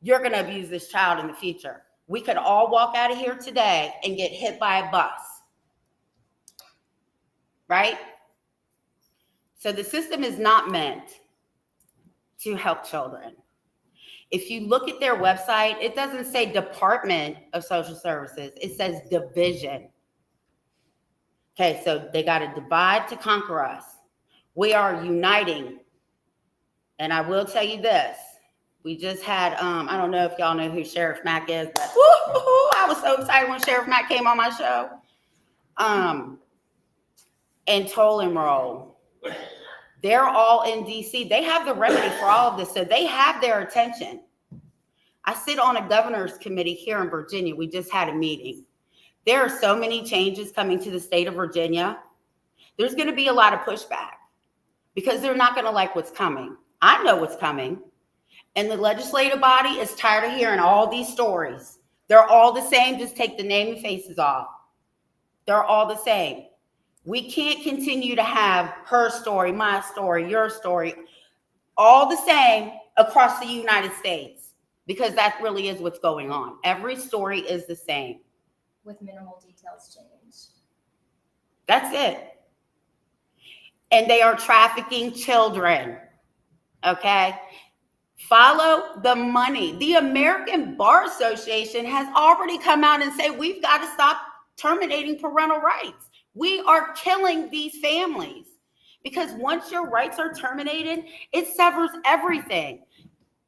you're going to abuse this child in the future. We could all walk out of here today and get hit by a bus. Right? So the system is not meant to help children. If you look at their website, it doesn't say Department of Social Services. It says division. Okay, so they got to divide to conquer us. We are uniting. And I will tell you this. We just had, I don't know if y'all know who Sheriff Mack is, but I was so excited when Sheriff Mack came on my show. And Toll and Roill. They're all in DC. They have the remedy for all of this, so they have their attention. I sit on a governor's committee here in Virginia. We just had a meeting. There are so many changes coming to the state of Virginia. There's going to be a lot of pushback because they're not going to like what's coming. I know what's coming. And the legislative body is tired of hearing all these stories. They're all the same. Just take the name and faces off. They're all the same. We can't continue to have her story, my story, your story, all the same across the United States, because that really is what's going on. Every story is the same. With minimal details changed. That's it. And they are trafficking children. Okay? Follow the money. The American Bar Association has already come out and said we've got to stop terminating parental rights. We are killing these families because once your rights are terminated, it severs everything.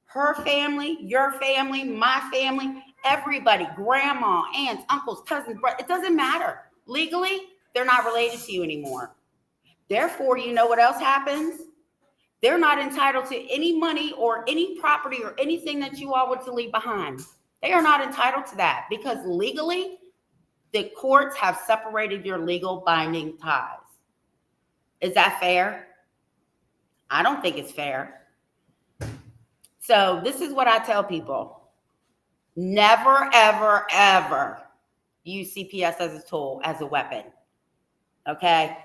Her family, your family, my family, everybody, grandma, aunts, uncles, cousins, brothers, it doesn't matter. Legally, they're not related to you anymore. Therefore, you know what else happens? They're not entitled to any money or any property or anything that you all were to leave behind. They are not entitled to that because legally, the courts have separated your legal binding ties. Is that fair? I don't think it's fair. So this is what I tell people. Never, ever, ever use CPS as a tool, as a weapon. Okay?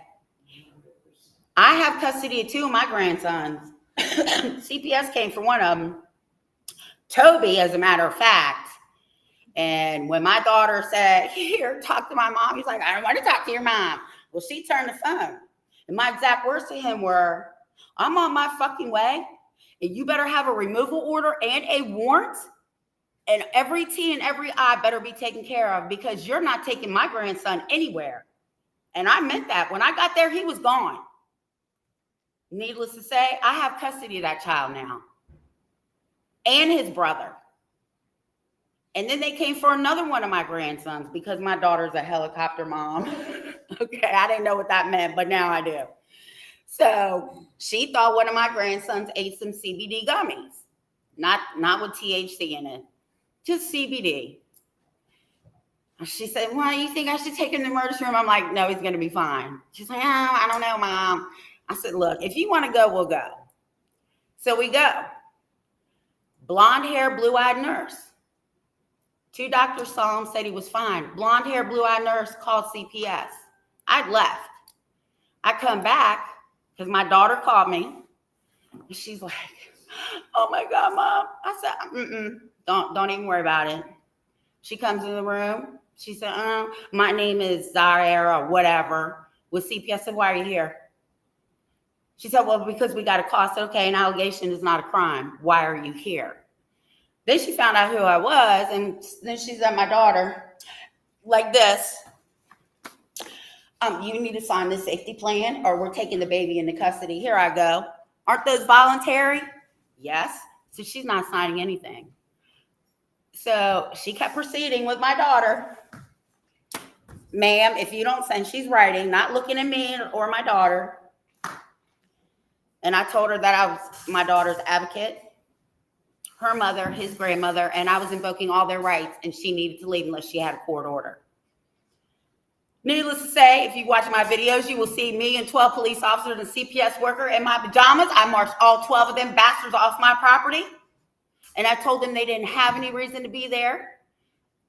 I have custody of two of my grandsons. CPS came for one of them. Toby, as a matter of fact. And when my daughter said, here, talk to my mom, he's like, I don't want to talk to your mom. Well, she turned the phone. And my exact words to him were, I'm on my fucking way. And you better have a removal order and a warrant. And every T and every I better be taken care of because you're not taking my grandson anywhere. And I meant that. When I got there, he was gone. Needless to say, I have custody of that child now. And his brother. And then they came for another one of my grandsons because my daughter's a helicopter mom. Okay, I didn't know what that meant, but now I do. So she thought one of my grandsons ate some CBD gummies. Not with THC in it, just CBD. She said, well, you think I should take him to the emergency room? I'm like, no, he's going to be fine. She's like, oh, I don't know, Mom. I said, look, if you want to go, we'll go. So we go. Blonde hair, blue-eyed nurse. Two doctors saw him, said he was fine. Blonde hair, blue-eyed nurse called CPS. I'd left. I come back because my daughter called me. And she's like, oh my God, Mom. I said, don't even worry about it. She comes in the room. She said, my name is Zaira or whatever with CPS. I said, why are you here? She said, well, because we got a call. I said, okay, an allegation is not a crime. Why are you here? Then she found out who I was, and then she said, my daughter, like this, you need to sign this safety plan or we're taking the baby into custody. Here I go. Aren't those voluntary? Yes. So she's not signing anything. So she kept proceeding with my daughter. Ma'am, if you don't send, she's writing, not looking at me or my daughter. And I told her that I was my daughter's advocate, her mother, his grandmother, and I was invoking all their rights, and she needed to leave unless she had a court order. Needless to say, if you watch my videos, you will see me and 12 police officers and CPS worker in my pajamas. I marched all 12 of them bastards off my property, and I told them they didn't have any reason to be there.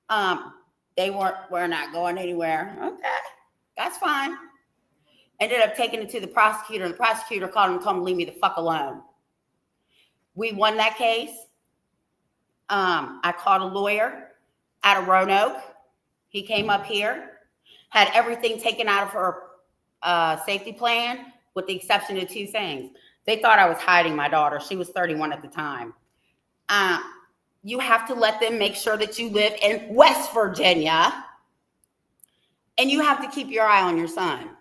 We're not going anywhere. Okay, that's fine. Ended up taking it to the prosecutor, and the prosecutor called him and told him to leave me the fuck alone. We won that case. I called a lawyer out of Roanoke. He came up here, had everything taken out of her safety plan, with the exception of 2 things. They thought I was hiding my daughter. She was 31 at the time. You have to let them make sure that you live in West Virginia, and you have to keep your eye on your son.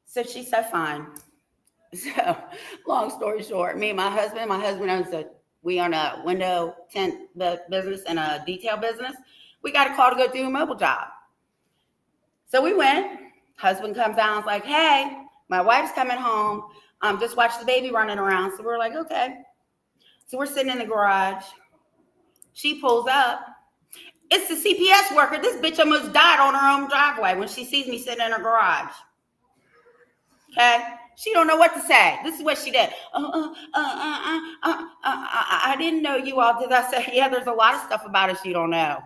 So she said, fine. So long story short, me and my husband we own a window tint business and a detail business. We got a call to go do a mobile job. So we went. Husband comes out and is like, hey, my wife's coming home. Just watch the baby running around. So we're like, okay. So we're sitting in the garage. She pulls up. It's the CPS worker. This bitch almost died on her own driveway when she sees me sitting in her garage. Okay? She don't know what to say. This is what she did. I didn't know you all did. I said, yeah, there's a lot of stuff about us you don't know.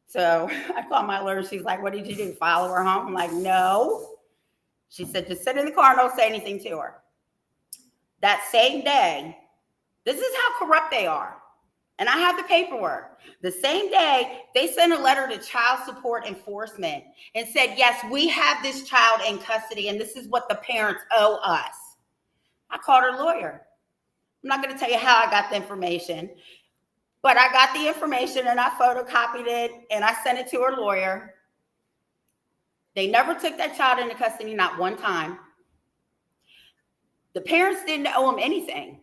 So I called my lawyer. She's like, what did you do? Follow her home? I'm like, no. She said, just sit in the car and don't say anything to her. That same day, this is how corrupt they are. And I have the paperwork. The same day, they sent a letter to Child Support Enforcement and said, yes, we have this child in custody, and this is what the parents owe us. I called her lawyer. I'm not going to tell you how I got the information, but I got the information, and I photocopied it, and I sent it to her lawyer. They never took that child into custody, not one time. The parents didn't owe them anything,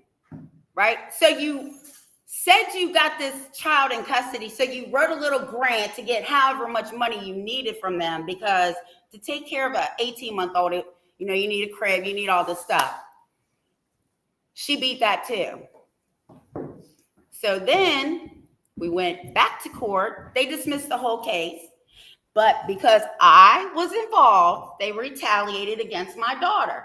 right? So you said you got this child in custody, so you wrote a little grant to get however much money you needed from them, because to take care of an 18-month-old, you need a crib, you need all this stuff. She beat that too. So then we went back to court. They dismissed the whole case, but because I was involved, they retaliated against my daughter.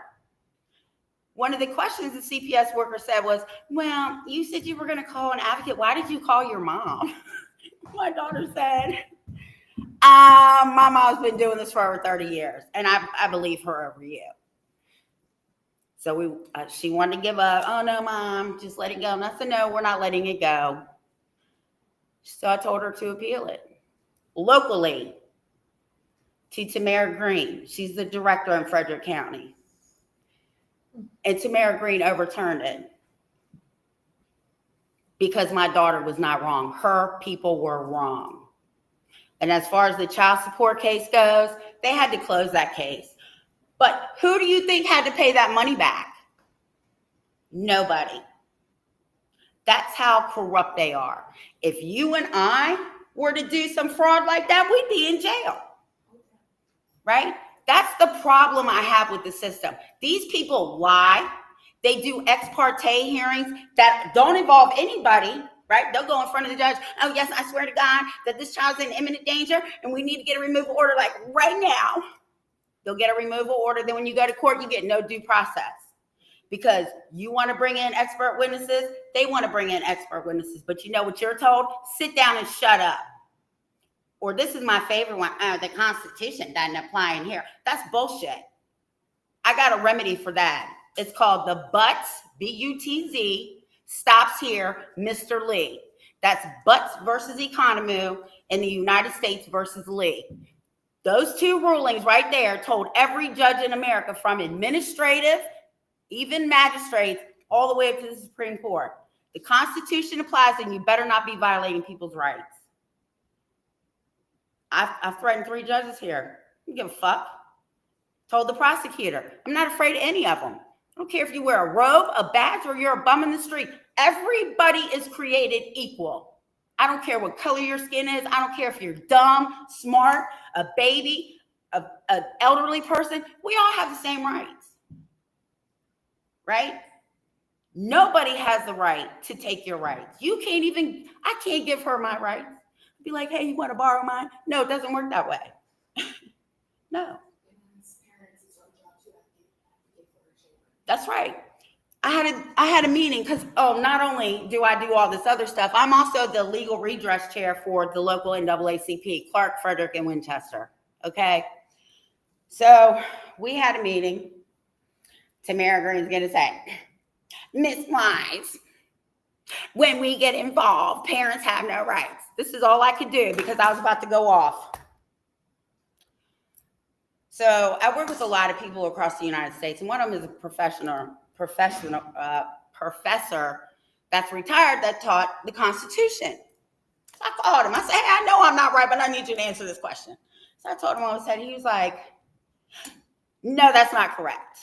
One of the questions the CPS worker said was, well, you said you were going to call an advocate. Why did you call your mom? My daughter said, my mom's been doing this for over 30 years, and I believe her over you. So she wanted to give up. Oh, no, Mom, just let it go. And I said, no, we're not letting it go. So I told her to appeal it locally to Tamara Green. She's the director in Frederick County. And Tamara Green overturned it because my daughter was not wrong. Her people were wrong. And as far as the child support case goes, they had to close that case. But who do you think had to pay that money back? Nobody. That's how corrupt they are. If you and I were to do some fraud like that, we'd be in jail. Right? That's the problem I have with the system. These people lie. They do ex parte hearings that don't involve anybody, right? They'll go in front of the judge. Oh, yes, I swear to God that this child's in imminent danger and we need to get a removal order like right now. They'll get a removal order. Then when you go to court, you get no due process because you want to bring in expert witnesses. They want to bring in expert witnesses. But you know what you're told? Sit down and shut up. Or this is my favorite one. The Constitution doesn't apply in here. That's bullshit. I got a remedy for that. It's called the Butts, B-U-T-Z, stops here, Mr. Lee. That's Butts versus Economou in the United States versus Lee. Those 2 rulings right there told every judge in America, from administrative, even magistrates, all the way up to the Supreme Court. The Constitution applies and you better not be violating people's rights. I've threatened 3 judges here. I don't give a fuck. Told the prosecutor, I'm not afraid of any of them. I don't care if you wear a robe, a badge, or you're a bum in the street. Everybody is created equal. I don't care what color your skin is. I don't care if you're dumb, smart, a baby, an elderly person. We all have the same rights, right? Nobody has the right to take your rights. I can't give her my rights. Be like, hey, you want to borrow mine? No, it doesn't work that way. No. That's right. I had a meeting because, not only do I do all this other stuff, I'm also the legal redress chair for the local NAACP, Clark, Frederick, and Winchester. Okay. So we had a meeting. Tamara Green's going to say, Miss Wise, When we get involved, parents have no rights. This is all I could do because I was about to go off. So I work with a lot of people across the United States, and one of them is a professor that's retired that taught the Constitution. So I called him. I said, hey, I know I'm not right, but I need you to answer this question. So I told him what I said. He was like, no, that's not correct.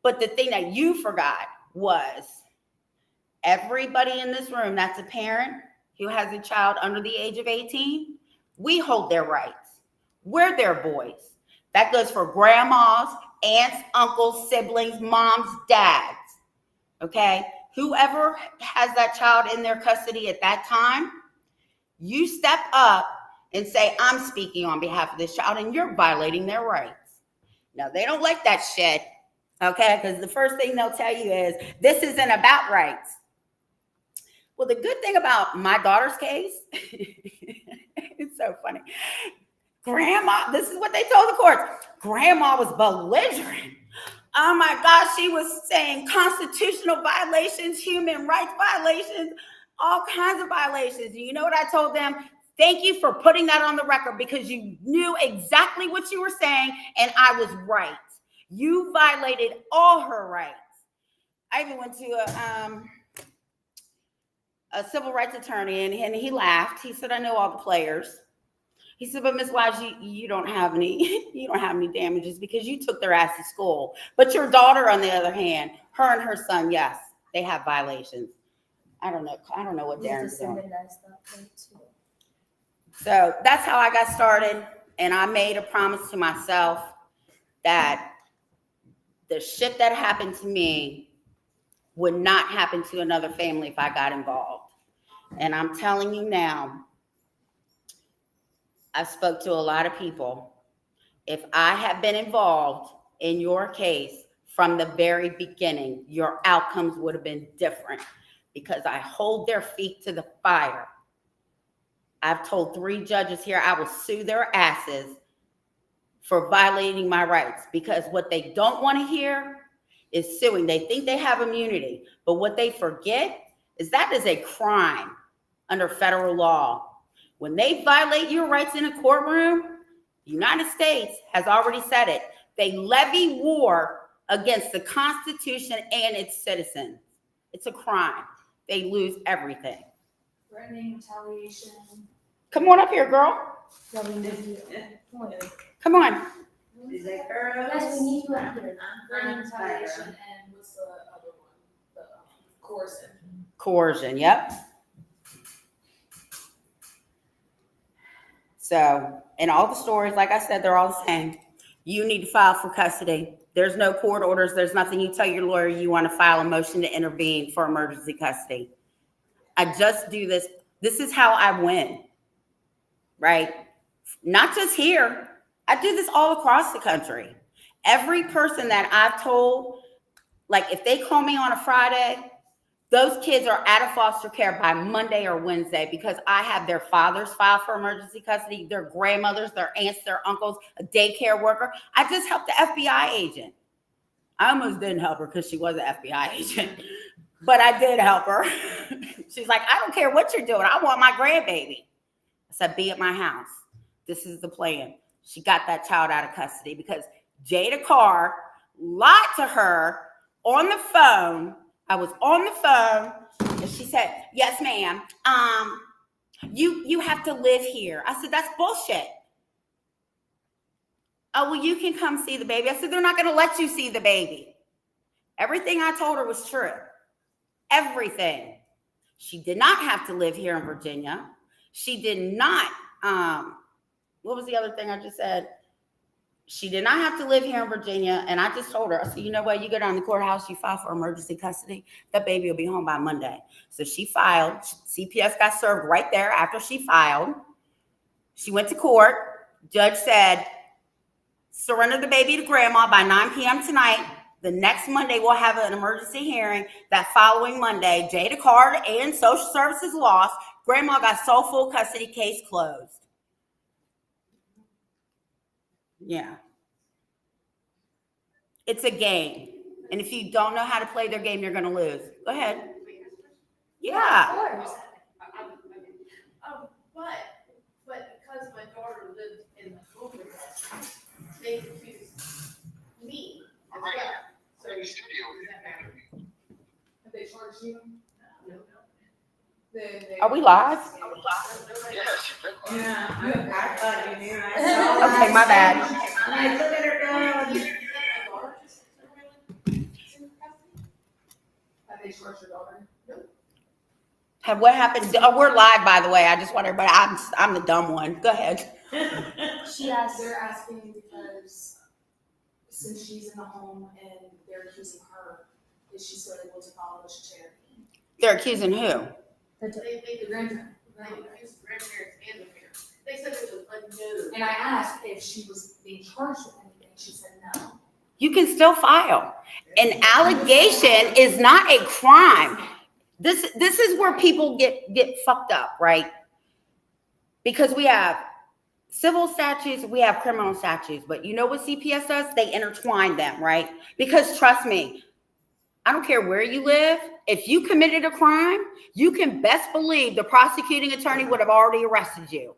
But the thing that you forgot was everybody in this room that's a parent who has a child under the age of 18, we hold their rights. We're their voice. That goes for grandmas, aunts, uncles, siblings, moms, dads. Okay? Whoever has that child in their custody at that time, you step up and say, I'm speaking on behalf of this child, and you're violating their rights. Now, they don't like that shit, okay? Because the first thing they'll tell you is, this isn't about rights. Well, the good thing about my daughter's case, it's so funny. Grandma, this is what they told the courts. Grandma was belligerent. Oh my gosh, she was saying constitutional violations, human rights violations, all kinds of violations. You know what I told them? Thank you for putting that on the record because you knew exactly what you were saying and I was right. You violated all her rights. I even went to a civil rights attorney and he laughed. He said, I know all the players. He said, but Ms. Wise, you don't have any damages because you took their ass to school. But your daughter, on the other hand, her and her son, yes, they have violations. I don't know what Darren's doing. So that's how I got started. And I made a promise to myself that the shit that happened to me would not happen to another family if I got involved. And I'm telling you now, I spoke to a lot of people. If I had been involved in your case from the very beginning, your outcomes would have been different because I hold their feet to the fire. I've told 3 judges here I will sue their asses for violating my rights because what they don't want to hear is suing. They think they have immunity, but what they forget is that is a crime under federal law. When they violate your rights in a courtroom, the United States has already said it. They levy war against the Constitution and its citizens. It's a crime. They lose everything. Threatening, retaliation. Come on up here, girl. Come on. Come on. Is that girl? Yes, we need you up here. Threatening, retaliation, and what's the other one? The coercion. Coercion, yep. So, and all the stories, like I said, they're all the same. You need to file for custody. There's no court orders. There's nothing. You tell your lawyer you want to file a motion to intervene for emergency custody. I just do this. This is how I win, right? Not just here. I do this all across the country. Every person that I've told, like if they call me on a Friday, those kids are out of foster care by Monday or Wednesday because I have their fathers file for emergency custody, their grandmothers, their aunts, their uncles, a daycare worker. I just helped the FBI agent. I almost didn't help her because she was an FBI agent, but I did help her. She's like, I don't care what you're doing. I want my grandbaby. I said, be at my house. This is the plan. She got that child out of custody because Jada Carr lied to her on the phone. I was on the phone and she said, yes, ma'am. You have to live here. I said, that's bullshit. Oh, well, you can come see the baby. I said, they're not going to let you see the baby. Everything I told her was true. Everything. She did not have to live here in Virginia. She did not, what was the other thing I just said? She did not have to live here in Virginia. And I just told her, I said, you know what? You go down to the courthouse, you file for emergency custody. That baby will be home by Monday. So she filed. CPS got served right there after she filed. She went to court. Judge said, surrender the baby to grandma by 9 p.m. tonight. The next Monday, we'll have an emergency hearing. That following Monday, Jada Carr and social services lost. Grandma got sole full custody, case closed. Yeah. It's a game. And if you don't know how to play their game, you're going to lose. Go ahead. Yeah. Of course. But because my daughter lived in the overpass, they accused me as well. So does that matter? Have they charged you? No. Are we live? Yes. Yeah. I thought you knew. I saw Okay, that. my bad. I'm like, look at her go. Have they charged your daughter? No. What happened? Oh, we're live, by the way. I just want everybody. I'm the dumb one. Go ahead. She asked. They're asking because since she's in the home and they're accusing her, is she still able to follow the charity? They're accusing who? The grandparents. They accused the grandparents and the parents. They said it was unknown. And I asked if she was being charged with anything. She said no. You can still file. An allegation is not a crime. This is where people get fucked up, right? Because we have civil statutes, we have criminal statutes, but you know what CPS does? They intertwine them, right? Because trust me, I don't care where you live. If you committed a crime, you can best believe the prosecuting attorney would have already arrested you.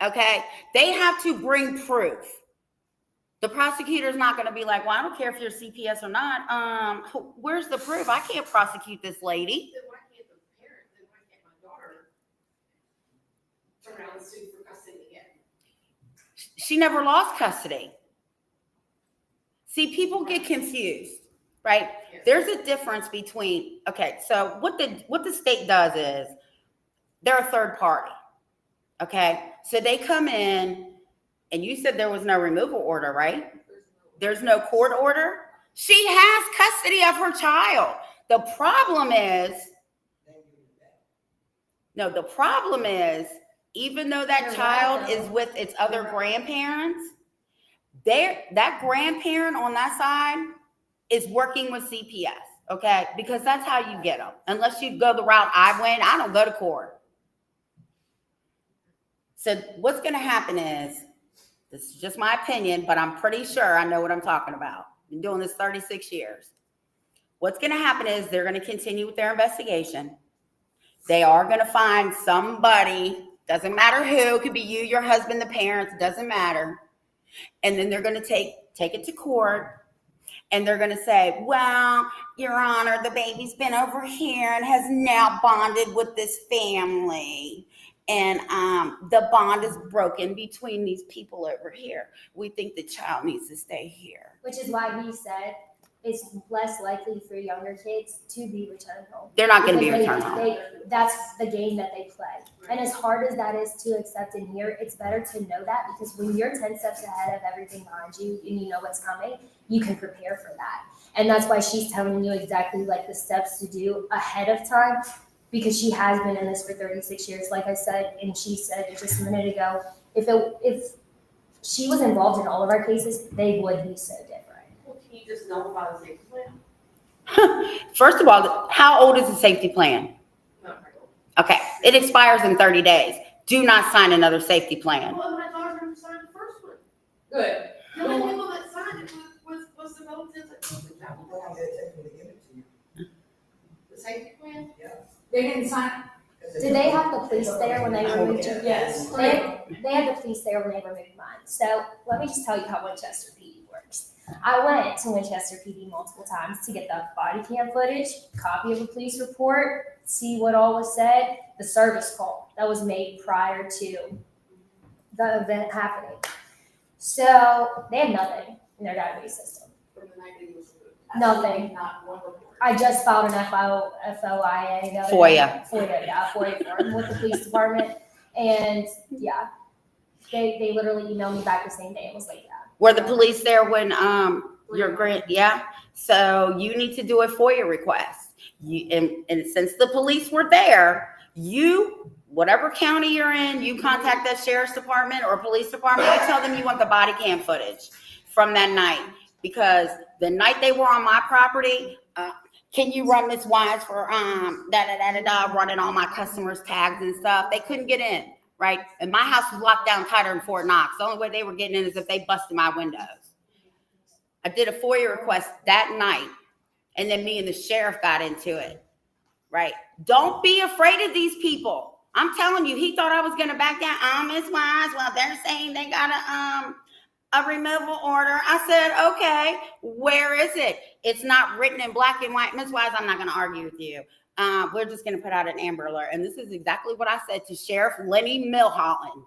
Okay? They have to bring proof. The prosecutor's not going to be like, well, I don't care if you're CPS or not. Where's the proof? I can't prosecute this lady. Then why can't the parent, then why can't my daughter turn around and sue for custody again? She never lost custody. See, people get confused, right? Yes. There's a difference between, okay, so what the state does is they're a third party, okay? So they come in, and you said there was no removal order, right? There's no court order. She has custody of her child. The problem is, even though that You're child right, though. is with its other grandparents, that grandparent on that side is working with CPS, okay? Because that's how you get them. Unless you go the route I went, I don't go to court. So what's going to happen is, this is just my opinion, but I'm pretty sure I know what I'm talking about. I've been doing this 36 years. What's going to happen is they're going to continue with their investigation. They are going to find somebody, doesn't matter who, it could be you, your husband, the parents, doesn't matter. And then they're going to take it to court, and they're going to say, well, Your Honor, the baby's been over here and has now bonded with this family. And the bond is broken between these people over here. We think the child needs to stay here. Which is why we said it's less likely for younger kids to be returned home. They're not going to be Because returned home. That's the game that they play. And as hard as that is to accept and hear, it's better to know that, because when you're 10 steps ahead of everything behind you and you know what's coming, you can prepare for that. And that's why she's telling you exactly like the steps to do ahead of time, because she has been in this for 36 years. Like I said, and she said just a minute ago, if she was involved in all of our cases, they would be so different. Well, can you just nullify the safety plan? First of all, how old is the safety plan? Not very old. Okay, it expires in 30 days. Do not sign another safety plan. Well, my daughter never signed the first one. Good. The only people that signed it was the relatives that took it. That was How long did it take me to give it to you? the safety plan. Yeah. They didn't sign. Did they have the police there when they removed you? Yes. They had the police there when they removed mine. So let me just tell you how Winchester PD works. I went to Winchester PD multiple times to get the body cam footage, copy of a police report, see what all was said, the service call that was made prior to the event happening. So they had nothing in their database system. From the night that he was removed. Nothing. Not one report. I just filed an FOIA. the other FOIA. day. FOIA form with the police department. And yeah, they literally emailed me back the same day and was like, yeah. Were the police there when your yeah? So you need to do a FOIA request. And since the police were there, whatever county you're in, you contact that sheriff's department or police department. You tell them you want the body cam footage from that night, because the night they were on my property, can you run Miss Wise for running all my customers' tags and stuff? They couldn't get in, right? And my house was locked down tighter than Fort Knox. The only way they were getting in is if they busted my windows. I did a FOIA request that night, and then me and the sheriff got into it. Right. Don't be afraid of these people. I'm telling you, he thought I was going to back down. Miss Wise, well, they're saying they got a removal order. I said, okay, where is it? It's not written in black and white. Miss Wise, I'm not going to argue with you. We're just going to put out an Amber Alert. And this is exactly what I said to Sheriff Lenny Milholland.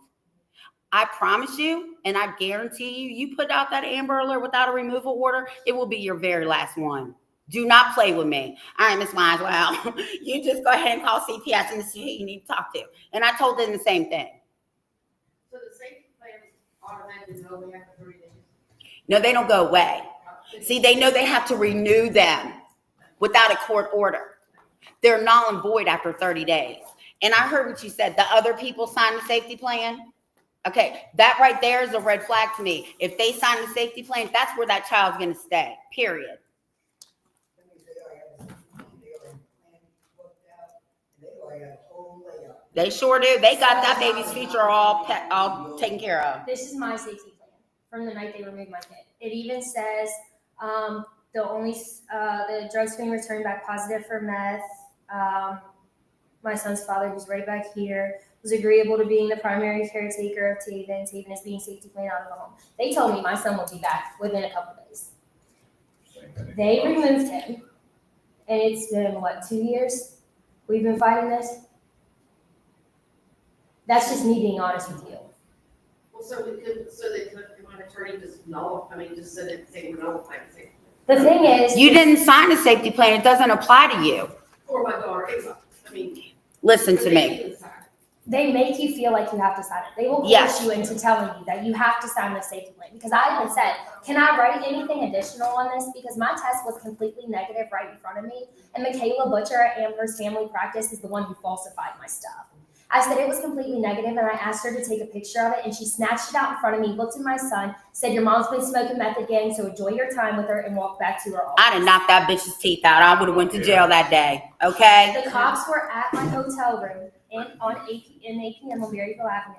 I promise you, and I guarantee you, you put out that Amber Alert without a removal order, it will be your very last one. Do not play with me. All right, Miss Wise, well, you just go ahead and call CPS and see who you need to talk to. And I told them the same thing. So the safety plans automatically go away after 3 days? No, they don't go away. See, they know they have to renew them without a court order. They're null and void after 30 days. And I heard what you said. The other people signed the safety plan. Okay, that right there is a red flag to me. If they sign the safety plan, that's where that child's going to stay, period. They sure do. They got that baby's future all taken care of. This is my safety plan from the night they removed my kid. It even says the drug screen returned back positive for meth. My son's father, who's right back here, was agreeable to being the primary caretaker of Taven. Taven is being safety planned out of the home. They told me my son would be back within a couple days. They removed him, and it's been, 2 years? We've been fighting this? That's just me being honest with you. Well, so they could, my attorney just just said that they were nullifying the safety The thing is, You didn't sign a safety plan. It doesn't apply to you. for my daughter. Listen to me. they make you feel like you have to sign it. They will force Yes. you into telling you that you have to sign the safety plan. Because I even said, can I write anything additional on this? Because my test was completely negative right in front of me. And Michaela Butcher at Amherst Family Practice is the one who falsified my stuff. I said it was completely negative, and I asked her to take a picture of it, and she snatched it out in front of me, looked at my son, said, your mom's been smoking meth again, so enjoy your time with her, and walked back to her office. I'd have knocked that bitch's teeth out. I would have went to jail that day. Okay? The cops were at my hotel room in APM on Berryville Avenue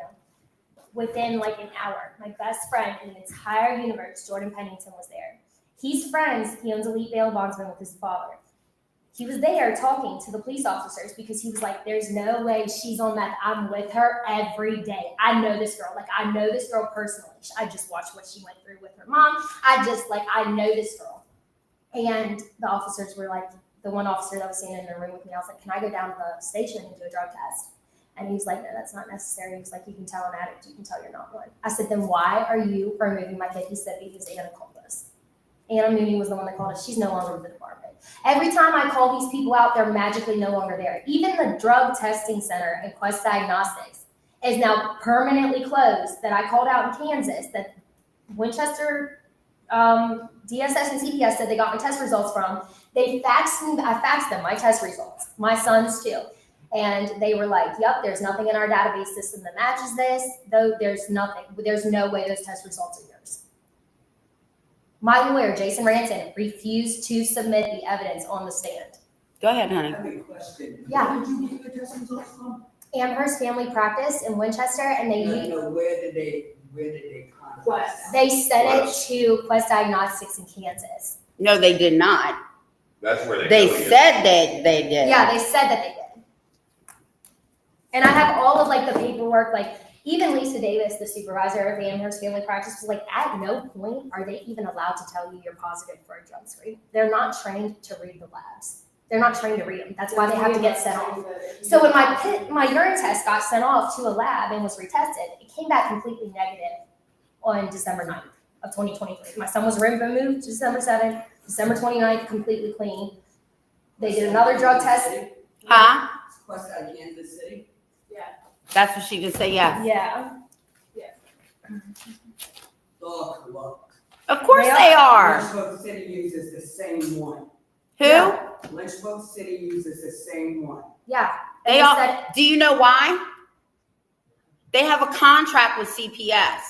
within like an hour. My best friend in the entire universe, Jordan Pennington, was there. He's friends. He owns Elite Bail Bondsman with his father. He was there talking to the police officers because he was like, there's no way she's on meth. I'm with her every day. I know this girl. Like, I know this girl personally. I just watched what she went through with her mom. I know this girl. And the officers were like, the one officer that was standing in the room with me, I was like, can I go down to the station and do a drug test? And he was like, no, that's not necessary. He was like, you can tell an addict, you can tell you're not one. I said, then why are you removing my kid? He said, because Anna called us. Anna Mooney was the one that called us. She's no longer with the department. Every time I call these people out, they're magically no longer there. Even the drug testing center in Quest Diagnostics is now permanently closed that I called out in Kansas that Winchester DSS and CPS said they got my test results from. They faxed me, I faxed them my test results, my son's too. And they were like, yep, there's nothing in our database system that matches this. Though there's no way those test results are yours. My lawyer, Jason Ranson, refused to submit the evidence on the stand. Go ahead, honey. I have a question. Yeah. Where did you get your test results from? Amherst Family Practice in Winchester, and No, where did they contact? they sent it to Quest Diagnostics in Kansas. No, they did not. That's where They go to get said they did. Yeah, they said that they did. And I have all of like the paperwork, like even Lisa Davis, the supervisor of the Amherst Family Practice, was like, at no point are they even allowed to tell you you're positive for a drug screen. They're not trained to read the labs. They're not trained to read them. That's why they have to get sent off. So when my urine test got sent off to a lab and was retested, it came back completely negative on December 9th of 2023. My son was removed December 7th, December 29th, completely clean. They did another drug test. Huh? Quest out of Kansas City? That's what she just said, yes. Yeah. Oh, look. Of course they are. Lynchburg City uses the same one. Who? Yeah. Lynchburg City uses the same one. Yeah. They all, do you know why? They have a contract with CPS.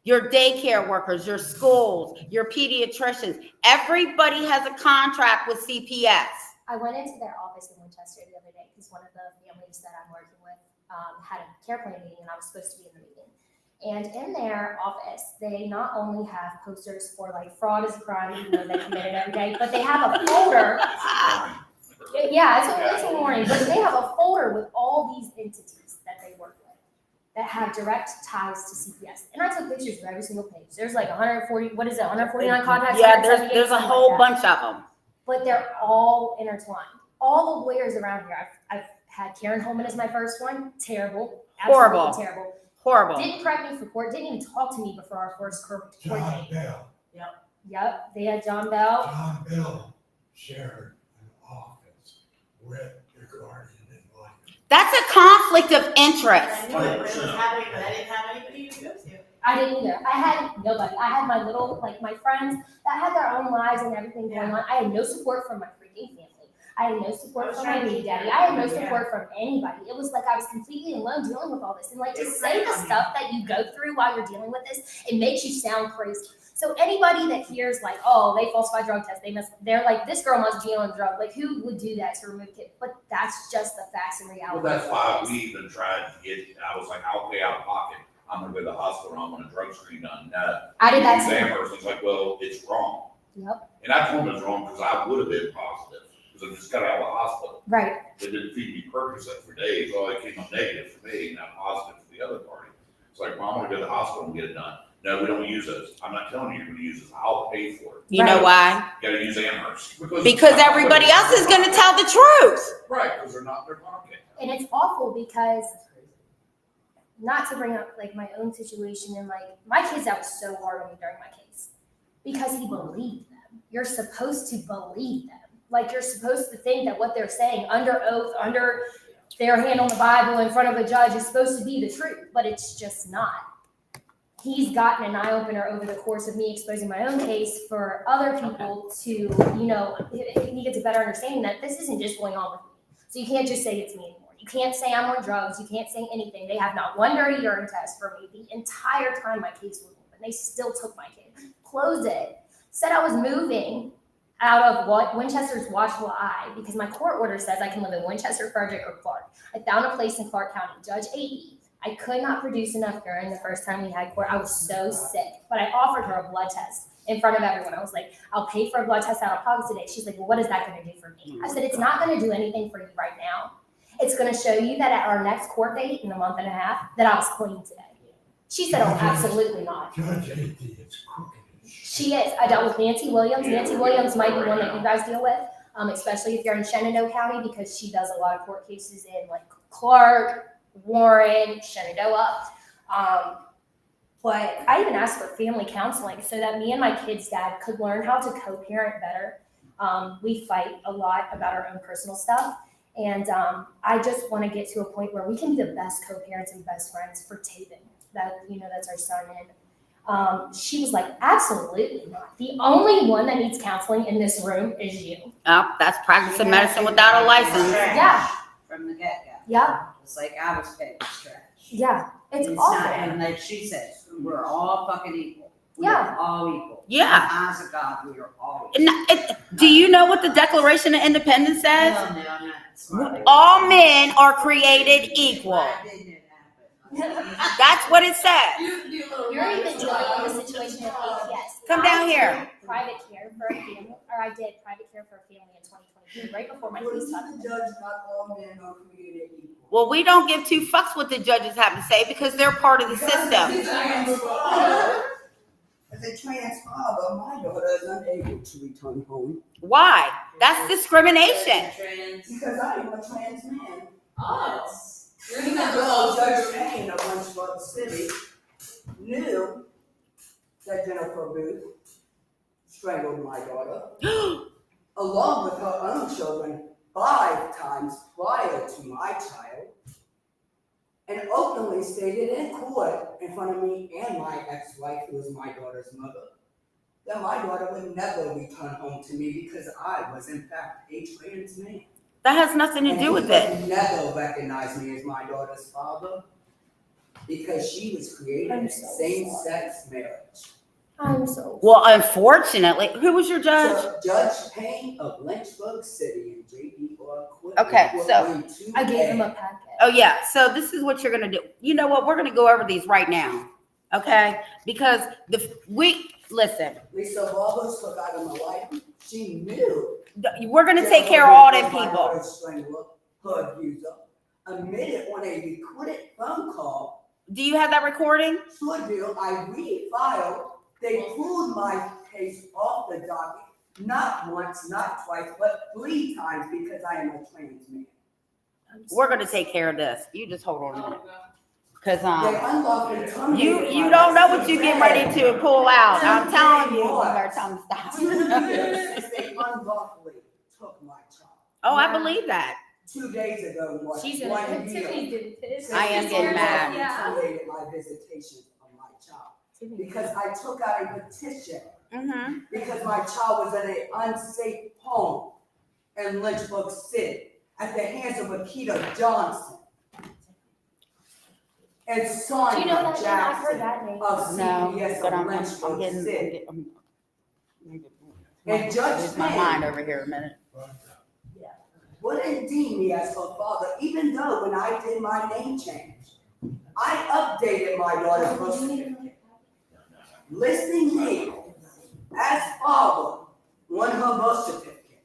Your daycare workers, your schools, your pediatricians, everybody has a contract with CPS. I went into their office in Winchester the other day because one of the families that I'm working with had a care plan meeting and I was supposed to be in the meeting. And in their office, they not only have posters for like fraud is a crime, even though they commit it every day, but they have a folder. Yeah, it's a warning, but they have a folder with all these entities that they work with that have direct ties to CPS. And I took pictures of every single page. There's like 149 contacts. Yeah, 178, there's a something whole like that. bunch of them. But they're all intertwined. All the lawyers around here, I've had Karen Holman as my first one. Terrible. Horrible. Absolutely terrible. Horrible. Didn't prep me for court. Didn't even talk to me before our first court John date. Bell. Yep. They had John Bell. John Bell shared an office with the guardian ad litem. That's a conflict of interest. I knew it was happening, but I didn't have anybody to go to. I didn't either. I had nobody. I had my little, like my friends that had their own lives and everything going on. I had no support from my freaking family. I had no support from my baby daddy. I had no support from anybody. It was like I was completely alone dealing with all this. And like to say the stuff that you go through while you're dealing with this, it makes you sound crazy. So anybody that hears like, oh, they falsify drug tests, they're like, this girl must be on drugs. Like, who would do that to remove kids? But that's just the facts and reality. Well, that's why we even tried to get, I was like, I'll pay out of pocket. I'm gonna go to the hospital, I'm gonna drug screen done. No. I did that too. Exam he's like, well, it's wrong. Yep. And I told him it's wrong because I would have been positive, because I just got out of the hospital. Right. They didn't feed me Percocet for days, oh, it came up negative for me, not positive for the other party. It's like, well, I'm gonna go to the hospital and get it done. No, we don't use those. I'm not telling you you're gonna use this, I'll pay for it. You know why? You gotta use Amherst. Because everybody else is going to tell the truth. Right, because they're not in their pocket. And it's awful because, not to bring up like my own situation and like my kids out so hard on me during my case because he believed them. You're supposed to believe them. Like you're supposed to think that what they're saying under oath, under their hand on the Bible in front of a judge is supposed to be the truth, but it's just not. He's gotten an eye opener over the course of me exposing my own case for other people to, you know, he gets a better understanding that this isn't just going on with me. So you can't just say it's me anymore. You can't say I'm on drugs. You can't say anything. They have not one dirty urine test for me the entire time my case was open. They still took my case, closed it, said I was moving out of Winchester's watchful eye because my court order says I can live in Winchester, Frederick, or Clark. I found a place in Clark County. Judge A.E. I could not produce enough urine the first time we had court. I was so sick, but I offered her a blood test in front of everyone. I was like, I'll pay for a blood test out of pocket today. She's like, well, what is that going to do for me? I said, it's not going to do anything for you right now. It's going to show you that at our next court date in a month and a half, that I was clean today. She said, oh, absolutely not. Judge A.D. is crooked. She is. I dealt with Nancy Williams. Nancy Williams might be one that you guys deal with, especially if you're in Shenandoah County, because she does a lot of court cases in like Clark, Warren, Shenandoah. But I even asked for family counseling so that me and my kid's dad could learn how to co-parent better. We fight a lot about our own personal stuff. And I just want to get to a point where we can be the best co-parents and best friends for Taven. That's our son. And she was like, absolutely not. The only one that needs counseling in this room is you. Oh, that's practicing medicine without a license. Yeah. From the get-go. Yeah. It's like I was paid trash. Yeah. It's Not, awful. and like she says, we're all fucking equal. Yeah. We're all equal. Yeah. In the eyes of God, we are all equal. Do you know what the Declaration of Independence says? Hell no, I'm not smart. All men are created equal. Why didn't it happen? That's what it says. You're even dealing with a situation with APS. Come down I here. did private care for a family, or I did private care for a family in 2022, right before my case Well, got the judge, not all men are created equal. Well, we don't give two fucks what the judges have to say because they're part of the system. As a trans father, my daughter is unable to return home. Why? That's discrimination. Because I am a trans man. Oh. Even though Judge Payne of Lynchburg City knew that Jennifer Booth strangled my daughter, along with her own children 5 times prior to my child, and openly stated in court in front of me and my ex-wife, who was my daughter's mother, that my daughter would never return home to me because I was in fact a trans man. That has nothing to do with it. And he would never recognize me as my daughter's father because she was created in a same-sex marriage. I'm so. Well, unfortunately, who was your judge? So, Judge Payne of Lynchburg City in JBR Court. Okay, so I gave him a packet. Oh yeah, so this is what you're gonna do. You know what? We're gonna go over these right now, okay? Because listen, Lisa Roberts took out of my life. She knew. we're gonna take care of all them My people. daughter's strangler, her abuser. Admitted on a recorded phone call. Do you have that recording? Sure do. I refiled. They pulled my case off the docket, not once, not twice, but 3 times because I am a trans man. We're gonna take care of this. You just hold on a minute. Cause, They unlawfully terminated you my don't know what you get ready license. to pull out. I'm telling you, you better tell them to stop. 2 years since they unlawfully took my child. Oh, I believe that. 2 days ago was She's in 1 year. Tiffany's getting pissed. I am getting mad. Yeah. Terminated my visitation of my child because I took out a petition Mm-hmm. because my child was in an unsafe home in Lynchburg City at the hands of Akita Johnson and Do Sonia you know that name? I've Jackson heard that name. of No, CPS but of I'm Lynchburg getting, City. and Judge my Payne mind over here a minute. wouldn't deem me as her father, even though when I did my name change, I updated my daughter's birth certificate, listing me as father on her birth certificate,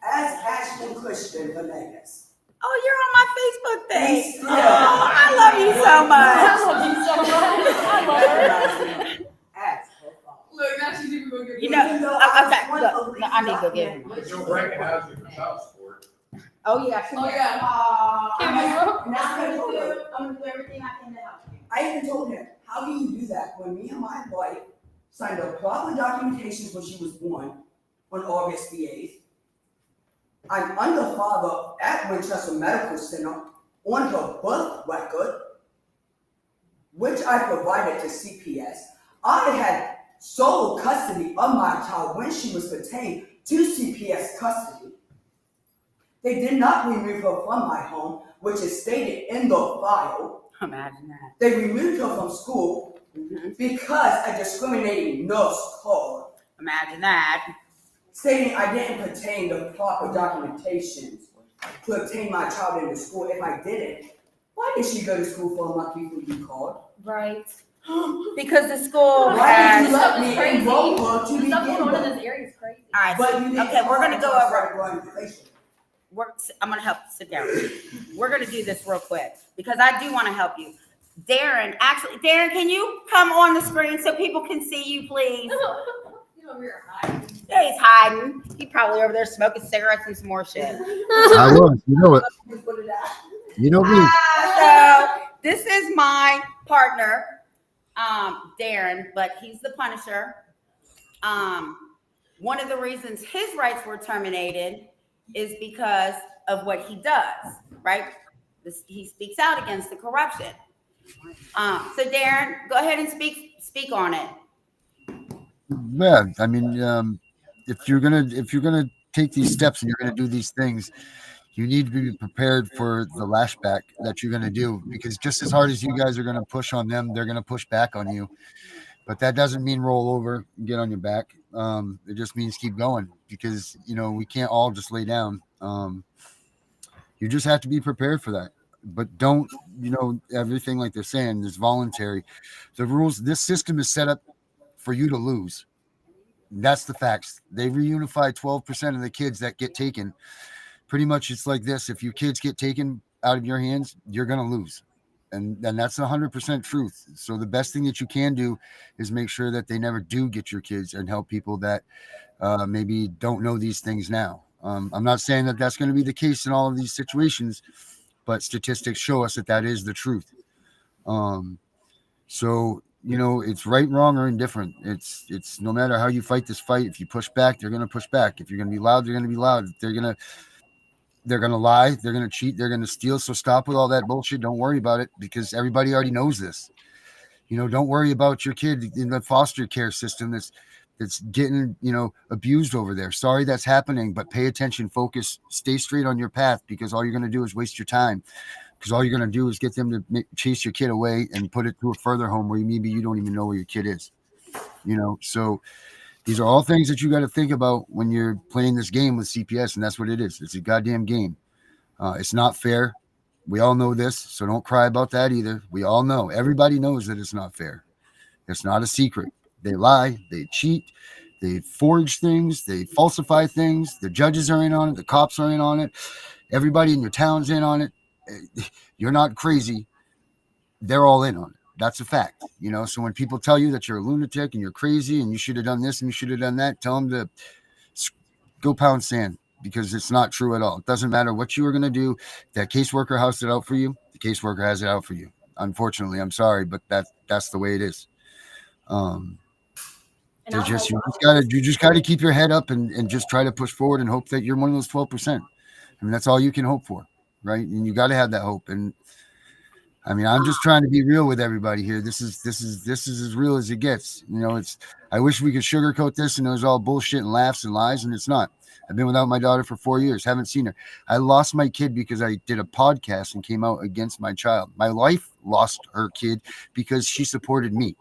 as Ashton Christian Venegas. Oh, you're on my Facebook thing. He's still- Oh, I love you so I much. love you so much. I love her. As her father. Look, now she's even gonna get. You know, Even though I was okay, one look, of no, I need to go get him. these You'll recognize you from child support. Oh, yeah. Oh, yeah. Can we- And that's what I told her. I'm gonna do everything I can to help you. I even told him, how do you do that when me and my wife signed the proper documentations when she was born on August the 8th? I'm under father at Winchester Medical Center on her birth record, which I provided to CPS. I had sole custody of my child when she was retained to CPS custody. They did not remove her from my home, which is stated in the file. Imagine that. They removed her from school Mhm. because a discriminating nurse called, Imagine that. stating I didn't obtain the proper documentation to obtain my child into school. If I didn't, why did she go to school for a month before you called? Right. Because the school Why did has. you let me Crazy. enroll her to The stuff going begin on in with? this area is crazy. All right. But you didn't Okay, we're gonna call go until I over. started going to patient. I'm gonna help sit down. We're gonna do this real quick because I do want to help you. Darren, actually, Darren, can you come on the screen so people can see you, please? You know, we're hiding. Yeah, he's hiding. He probably over there smoking cigarettes and some more shit. I was, you know it. Just put it out. You know me. So this is my partner, Darren, but he's the Punisher. One of the reasons his rights were terminated is because of what he does, right? He speaks out against the corruption. So Darren, go ahead and speak on it. Yeah, I mean, if you're gonna take these steps and you're gonna do these things, you need to be prepared for the lashback that you're gonna do, because just as hard as you guys are gonna push on them, they're gonna push back on you. But that doesn't mean roll over and get on your back. It just means keep going, because we can't all just lay down. You just have to be prepared for that. But don't, everything like they're saying is voluntary. The rules, this system is set up for you to lose. That's the facts. They reunify 12% of the kids that get taken. Pretty much it's like this. If your kids get taken out of your hands, you're going to lose. And that's 100% truth. So the best thing that you can do is make sure that they never do get your kids, and help people that maybe don't know these things now. I'm not saying that that's going to be the case in all of these situations, but statistics show us that is the truth. So, it's right, wrong, or indifferent. It's no matter how you fight this fight. If you push back, they're going to push back. If you're going to be loud, they're going to be loud. If they're going to lie, they're going to cheat, they're going to steal. So stop with all that bullshit. Don't worry about it, because everybody already knows this. Don't worry about your kid in the foster care system that's getting, abused over there. Sorry that's happening, but pay attention, focus, stay straight on your path, because all you're going to do is waste your time. Because all you're going to do is get them to chase your kid away and put it to a further home where maybe you don't even know where your kid is. So these are all things that you got to think about when you're playing this game with CPS, and that's what it is. It's a goddamn game. It's not fair. We all know this, so don't cry about that either. We all know. Everybody knows that it's not fair. It's not a secret. They lie, they cheat, they forge things, they falsify things. The judges are in on it, the cops are in on it, everybody in your town's in on it. You're not crazy. They're all in on it. That's a fact, So when people tell you that you're a lunatic and you're crazy and you should have done this and you should have done that, tell them to go pound sand, because it's not true at all. It doesn't matter what you were going to do. That caseworker housed it out for you. The caseworker has it out for you. Unfortunately, I'm sorry, but that's the way it is. And I'll You help just gotta keep your head up and just try to push forward and hope that you're one of those 12%. I mean, that's all you can hope for, right? And you got to have that hope. And I mean, I'm just trying to be real with everybody here. This is as real as it gets. I wish we could sugarcoat this and it was all bullshit and laughs and lies, and it's not. I've been without my daughter for 4 years, haven't seen her. I lost my kid because I did a podcast and came out against my child. My wife lost her kid because she supported me.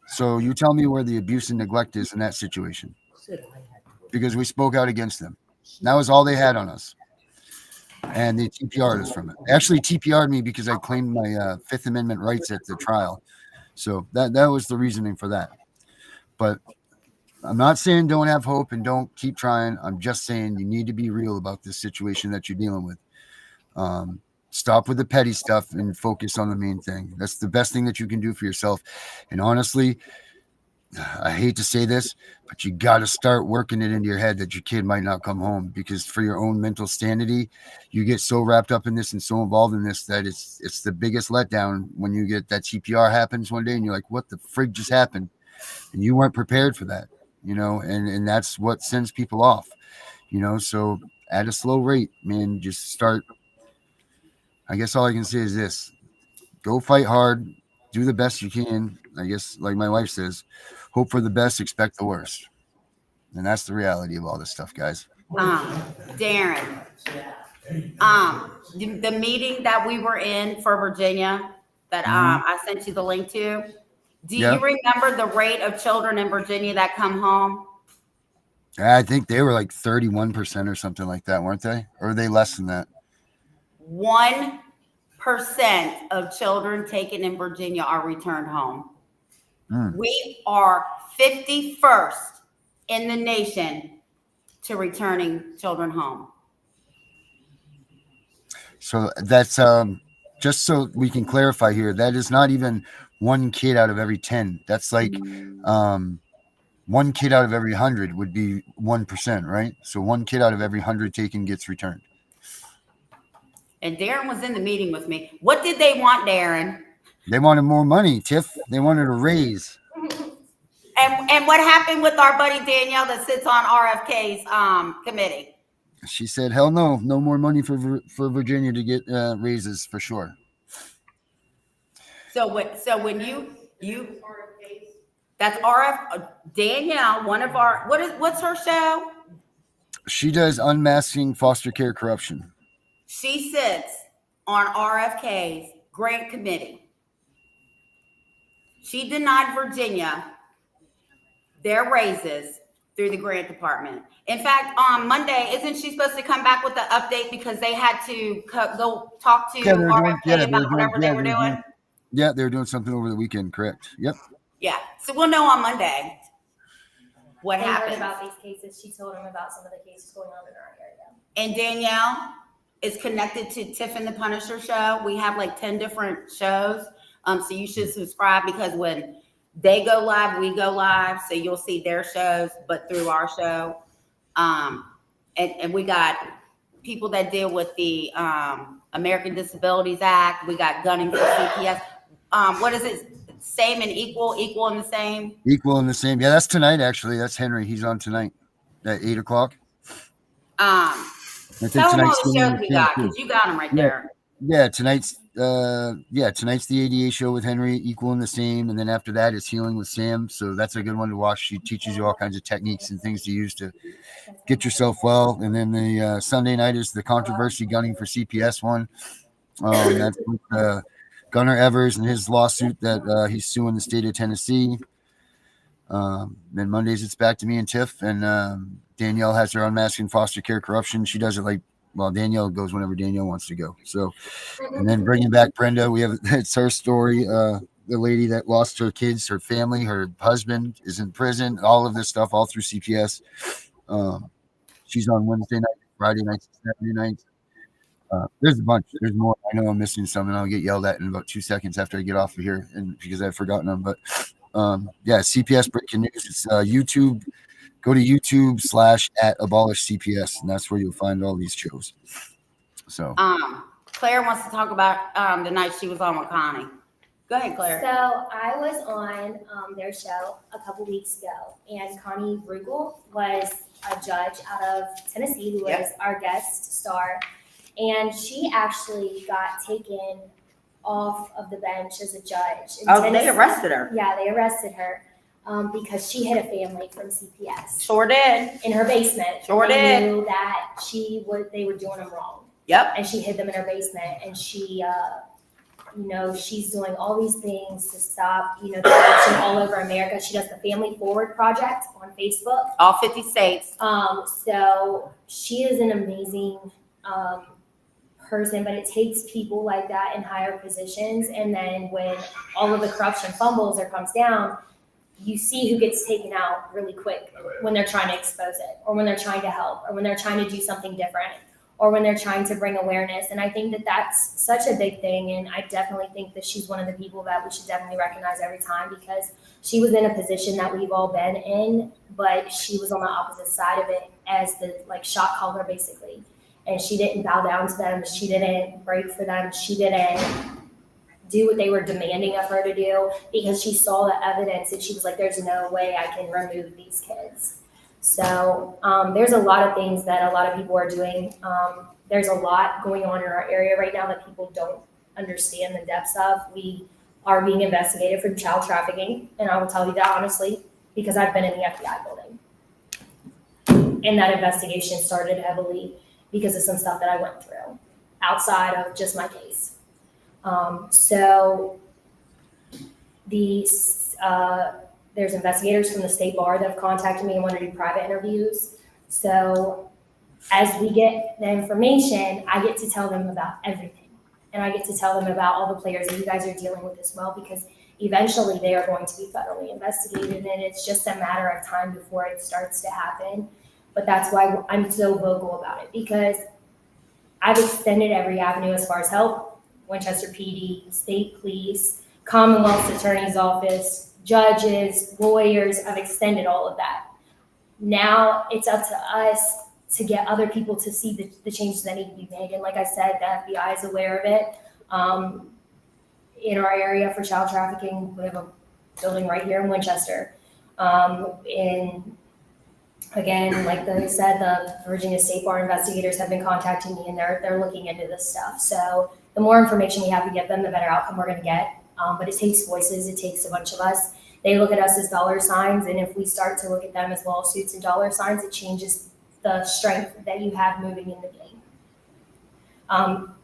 So you tell me where the abuse and neglect is in that situation, because we spoke out against them. That was all they had on us. And they TPR'd us from it. Actually TPR'd me because I claimed my Fifth Amendment rights at the trial. So that was the reasoning for that. But I'm not saying don't have hope and don't keep trying. I'm just saying you need to be real about this situation that you're dealing with. Stop with the petty stuff and focus on the main thing. That's the best thing that you can do for yourself. And honestly, I hate to say this, but you got to start working it into your head that your kid might not come home, because for your own mental sanity, you get so wrapped up in this and so involved in this that it's the biggest letdown when you get that TPR happens one day and you're like, what the frig just happened? And you weren't prepared for that, and that's what sends people off, so at a slow rate, man, just start. I guess all I can say is this: go fight hard, do the best you can. I guess, like my wife says, hope for the best, expect the worst. And that's the reality of all this stuff, guys. Darren, the meeting that we were in for Virginia that I sent you the link to, do you remember the rate of children in Virginia that come home? I think they were like 31% or something like that, weren't they? Or are they less than that? 1% of children taken in Virginia are returned home. We are 51st in the nation to returning children home. So that's just so we can clarify here, that is not even one kid out of every 10. That's like one kid out of every 100 would be 1%, right? So one kid out of every 100 taken gets returned. And Darren was in the meeting with me. What did they want, Darren? They wanted more money, Tiff. They wanted a raise. And what happened with our buddy Danielle that sits on RFK's committee? She said, hell no, no more money for Virginia to get raises for sure. So when you that's RF Danielle, one of our what's her show? She does Unmasking Foster Care Corruption. She sits on RFK's grant committee. She denied Virginia their raises through the grant department. In fact, on Monday, isn't she supposed to come back with the update because they had to go talk to RFK about whatever they were doing? Yeah, they were doing something over the weekend, correct? Yep. Yeah, so we'll know on Monday what happened. Heard about these cases. She told him about some of the cases going on in our area. And Danielle is connected to Tiff and the Punisher show. We have like 10 different shows. So you should subscribe, because when they go live, we go live. So you'll see their shows, but through our show. And we got people that deal with the American Disabilities Act. We got gunning for CPS. What is it? Same and equal and the same? Equal and the same. Yeah, that's tonight, actually. That's Henry. He's on tonight at 8 o'clock. Tell them all the shows we got, because you got them right there. Yeah, tonight's the ADA show with Henry, Equal and the Same, and then after that is Healing with Sam. So that's a good one to watch. She teaches you all kinds of techniques and things to use to get yourself well. And then the Sunday night is the Controversy Gunning for CPS one. That's with Gunnar Evers and his lawsuit that he's suing the state of Tennessee. Then Mondays it's back to me and Tiff, and Danielle has her Unmasking Foster Care Corruption. She does it Danielle goes whenever Danielle wants to go. So, and then bringing back Brenda, it's her story. the lady that lost her kids, her family, her husband is in prison. All of this stuff, all through CPS. She's on Wednesday night, Friday nights, Saturday nights. There's a bunch. There's more. I know I'm missing some, and I'll get yelled at in about 2 seconds after I get off of here, and because I've forgotten them. But yeah, CPS breaking news. It's YouTube. Go to YouTube/@abolish_CPS, and that's where you'll find all these shows. So Claire wants to talk about the night she was on with Connie. Go ahead, Claire. So I was on their show a couple weeks ago, and Connie Brugel was a judge out of Tennessee who was our guest star, and she actually got taken off of the bench as a judge. In Tennessee. They arrested her. Yeah, they arrested her because she hid a family from CPS. Sure did. In her basement. Sure they did. Knew that they were doing them wrong. Yep. And she hid them in her basement, and she, she's doing all these things to stop, corruption all over America. She does the Family Forward Project on Facebook. All 50 states. So she is an amazing person, but it takes people like that in higher positions. And then when all of the corruption fumbles or comes down, you see who gets taken out really quick when they're trying to expose it, or when they're trying to help, or when they're trying to do something different, or when they're trying to bring awareness. And I think that that's such a big thing. And I definitely think that she's one of the people that we should definitely recognize every time, because she was in a position that we've all been in, but she was on the opposite side of it as the shot caller basically. And she didn't bow down to them. She didn't break for them. She didn't do what they were demanding of her to do, because she saw the evidence and she was like, there's no way I can remove these kids. So there's a lot of things that a lot of people are doing. There's a lot going on in our area right now that people don't understand the depths of. We are being investigated for child trafficking, and I will tell you that honestly, because I've been in the FBI building. And that investigation started heavily because of some stuff that I went through outside of just my case. So there's investigators from the state bar that have contacted me and want to do private interviews. So as we get the information, I get to tell them about everything. And I get to tell them about all the players that you guys are dealing with as well, because eventually they are going to be federally investigated, and it's just a matter of time before it starts to happen. But that's why I'm so vocal about it, because I've extended every avenue as far as help: Winchester PD, state police, Commonwealth's Attorney's Office, judges, lawyers. I've extended all of that. Now it's up to us to get other people to see the changes that need to be made. And like I said, the FBI is aware of it. In our area for child trafficking, we have a building right here in Winchester. Again, like they said, the Virginia State Bar investigators have been contacting me, and they're looking into this stuff. So the more information we have to give them, the better outcome we're going to get. But it takes voices. It takes a bunch of us. They look at us as dollar signs, and if we start to look at them as lawsuits and dollar signs, it changes the strength that you have moving in the game.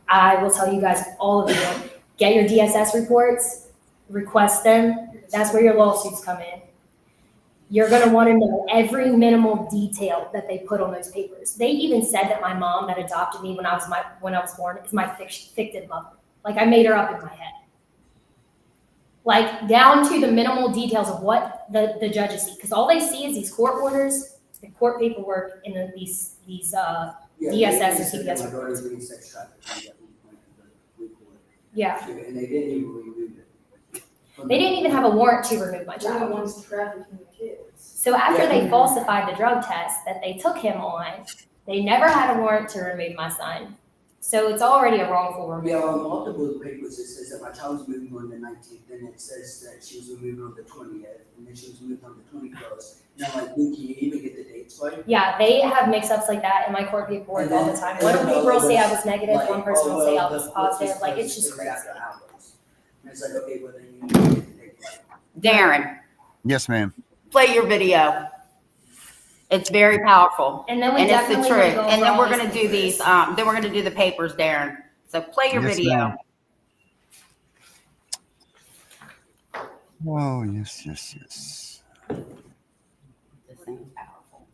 I will tell you guys, all of you, get your DSS reports, request them. That's where your lawsuits come in. You're going to want to know every minimal detail that they put on those papers. They even said that my mom that adopted me when I was born is my fictive mother. Like, I made her up in my head. Like, down to the minimal details of what the judges see. Because all they see is these court orders, the court paperwork, and then these DSS and CPS My daughter's reports. being sex trafficked. And Yeah. they didn't even remove it. They didn't even have a warrant to remove my They're the child. ones trafficking the kids. So after Yeah. they falsified the drug test that they took him on, they never had a warrant to remove my son. So it's already a wrongful Yeah, removal. on multiple papers, it says that my child was moving on the 19th, then it says that she was removed on the 20th, and then she was moved on the 21st. And I'm like, can you even get the dates right? Yeah, they have mix-ups like that in my court paperwork all the time. One people will say I was negative, one person will say I was positive. Like, it's just crazy. And it's like, okay, well, then you need to get the dates right. Darren, yes, ma'am. play your video. It's very powerful. And then we And it's the definitely truth. will go And over then all we're these gonna do papers. these, then we're gonna do the papers, Darren. So play your Yes, video. ma'am. Oh, yes. This thing is powerful.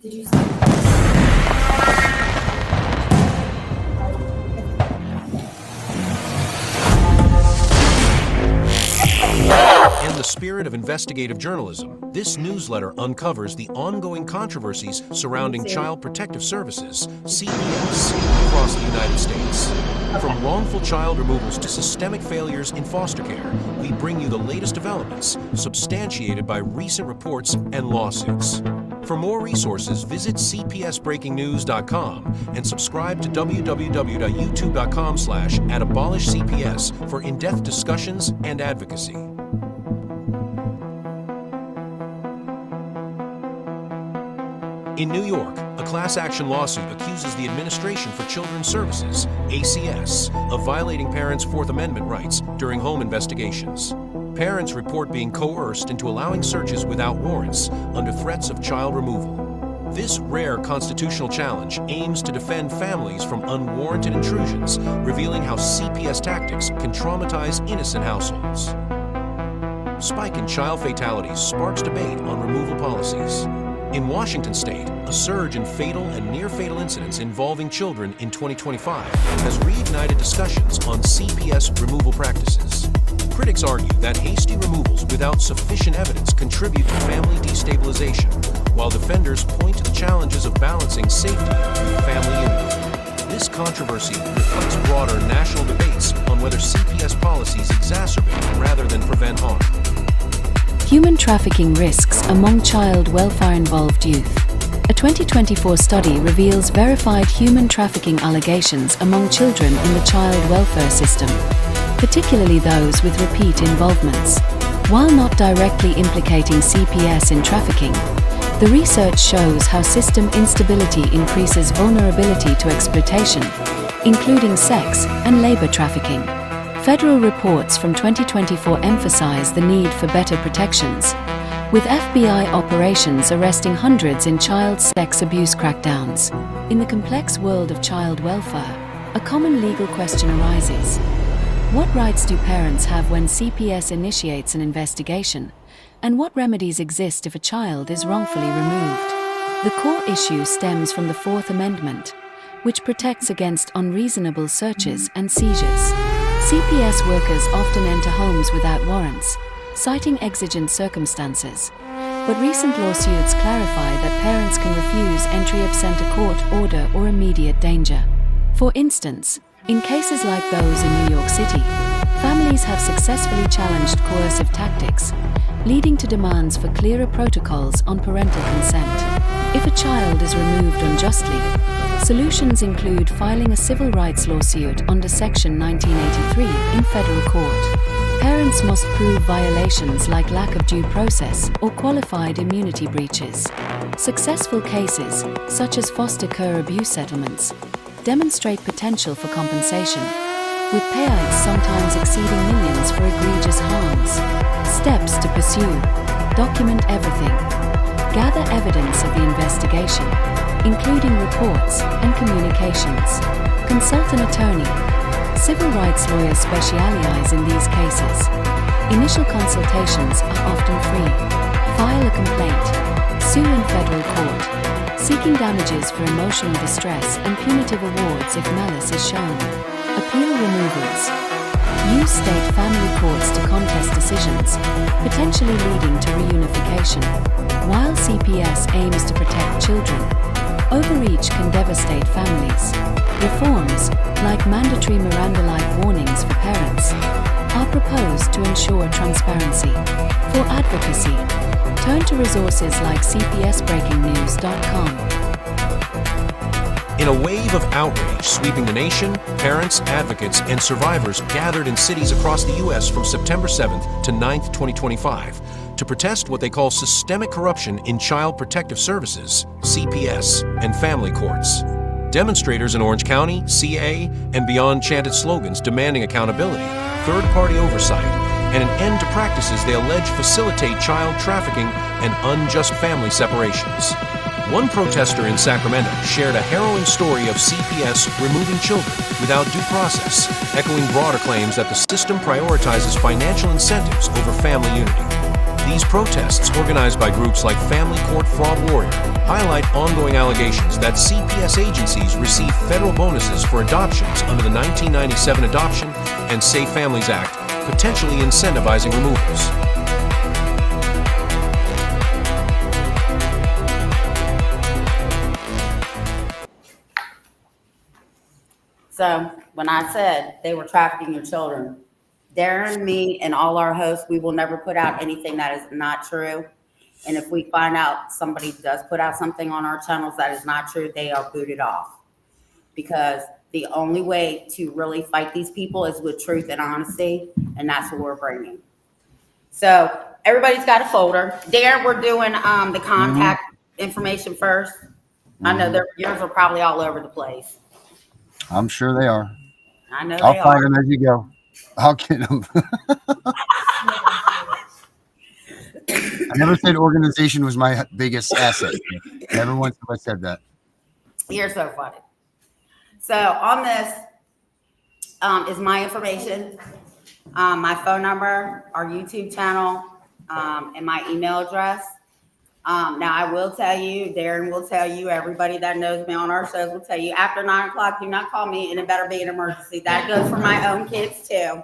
Did you the spirit of investigative journalism, this newsletter uncovers the ongoing controversies surrounding Child Protective Services, CPS, across the United States. From wrongful child removals to systemic failures in foster care, we bring you the latest developments, substantiated by recent reports and lawsuits. For more resources, visit cpsbreakingnews.com and subscribe to www.youtube.com/@abolishcps for in-depth discussions and advocacy. In New York, a class action lawsuit accuses the Administration for Children's Services, ACS, of violating parents' Fourth Amendment rights during home investigations. Parents report being coerced into allowing searches without warrants under threats of child removal. This rare constitutional challenge aims to defend families from unwarranted intrusions, revealing how CPS tactics can traumatize innocent households. Spike in child fatalities sparks debate on removal policies. In Washington state, a surge in fatal and near-fatal incidents involving children in 2025 has reignited discussions on CPS removal practices. Critics argue that hasty removals without sufficient evidence contribute to family destabilization, while defenders point to the challenges of balancing safety with family unity. This controversy reflects broader national debates on whether CPS policies exacerbate rather than prevent harm. Human trafficking risks among child welfare-involved youth. A 2024 study reveals verified human trafficking allegations among children in the child welfare system, particularly those with repeat involvements. While not directly implicating CPS in trafficking, the research shows how system instability increases vulnerability to exploitation, including sex and labor trafficking. Federal reports from 2024 emphasize the need for better protections, with FBI operations arresting hundreds in child sex abuse crackdowns. In the complex world of child welfare, a common legal question arises. What rights do parents have when CPS initiates an investigation, and what remedies exist if a child is wrongfully removed? The core issue stems from the Fourth Amendment, which protects against unreasonable searches and seizures. CPS workers often enter homes without warrants, citing exigent circumstances. But recent lawsuits clarify that parents can refuse entry absent a court order or immediate danger. For instance, in cases like those in New York City, families have successfully challenged coercive tactics, leading to demands for clearer protocols on parental consent. If a child is removed unjustly, solutions include filing a civil rights lawsuit under Section 1983 in federal court. Parents must prove violations like lack of due process or qualified immunity breaches. Successful cases, such as foster care abuse settlements, demonstrate potential for compensation, with payouts sometimes exceeding millions for egregious harms. Steps to pursue: document everything. Gather evidence of the investigation, including reports and communications. Consult an attorney. Civil rights lawyers specialize in these cases. Initial consultations are often free. File a complaint. Sue in federal court, seeking damages for emotional distress and punitive awards if malice is shown. Appeal removals. Use state family courts to contest decisions, potentially leading to reunification. While CPS aims to protect children, overreach can devastate families. Reforms, like mandatory Miranda-like warnings for parents, are proposed to ensure transparency. For advocacy, turn to resources like cpsbreakingnews.com. In a wave of outrage sweeping the nation, parents, advocates, and survivors gathered in cities across the U.S. from September 7th to 9th, 2025, to protest what they call systemic corruption in Child Protective Services, CPS, and family courts. Demonstrators in Orange County, CA, and beyond chanted slogans demanding accountability, third-party oversight, and an end to practices they allege facilitate child trafficking and unjust family separations. One protester in Sacramento shared a harrowing story of CPS removing children without due process, echoing broader claims that the system prioritizes financial incentives over family unity. These protests, organized by groups like Family Court Fraud Warrior, highlight ongoing allegations that CPS agencies receive federal bonuses for adoptions under the 1997 Adoption and Safe Families Act, potentially incentivizing removals. So when I said they were trafficking your children, Darren, me, and all our hosts, we will never put out anything that is not true. And if we find out somebody does put out something on our channels that is not true, they are booted off. Because the only way to really fight these people is with truth and honesty, and that's what we're bringing. So everybody's got a folder. Darren, we're doing the contact information first. I know yours are probably all over the place. I'm sure they are. I know I'll they find are. them as you go. I'll get them. I never said organization was my biggest asset. Never once have I said that. You're so funny. So on this is my information, my phone number, our YouTube channel, and my email address. Now I will tell you, Darren will tell you, everybody that knows me on our shows will tell you, after 9 o'clock, do not call me, and it better be an emergency. That goes for my own kids too,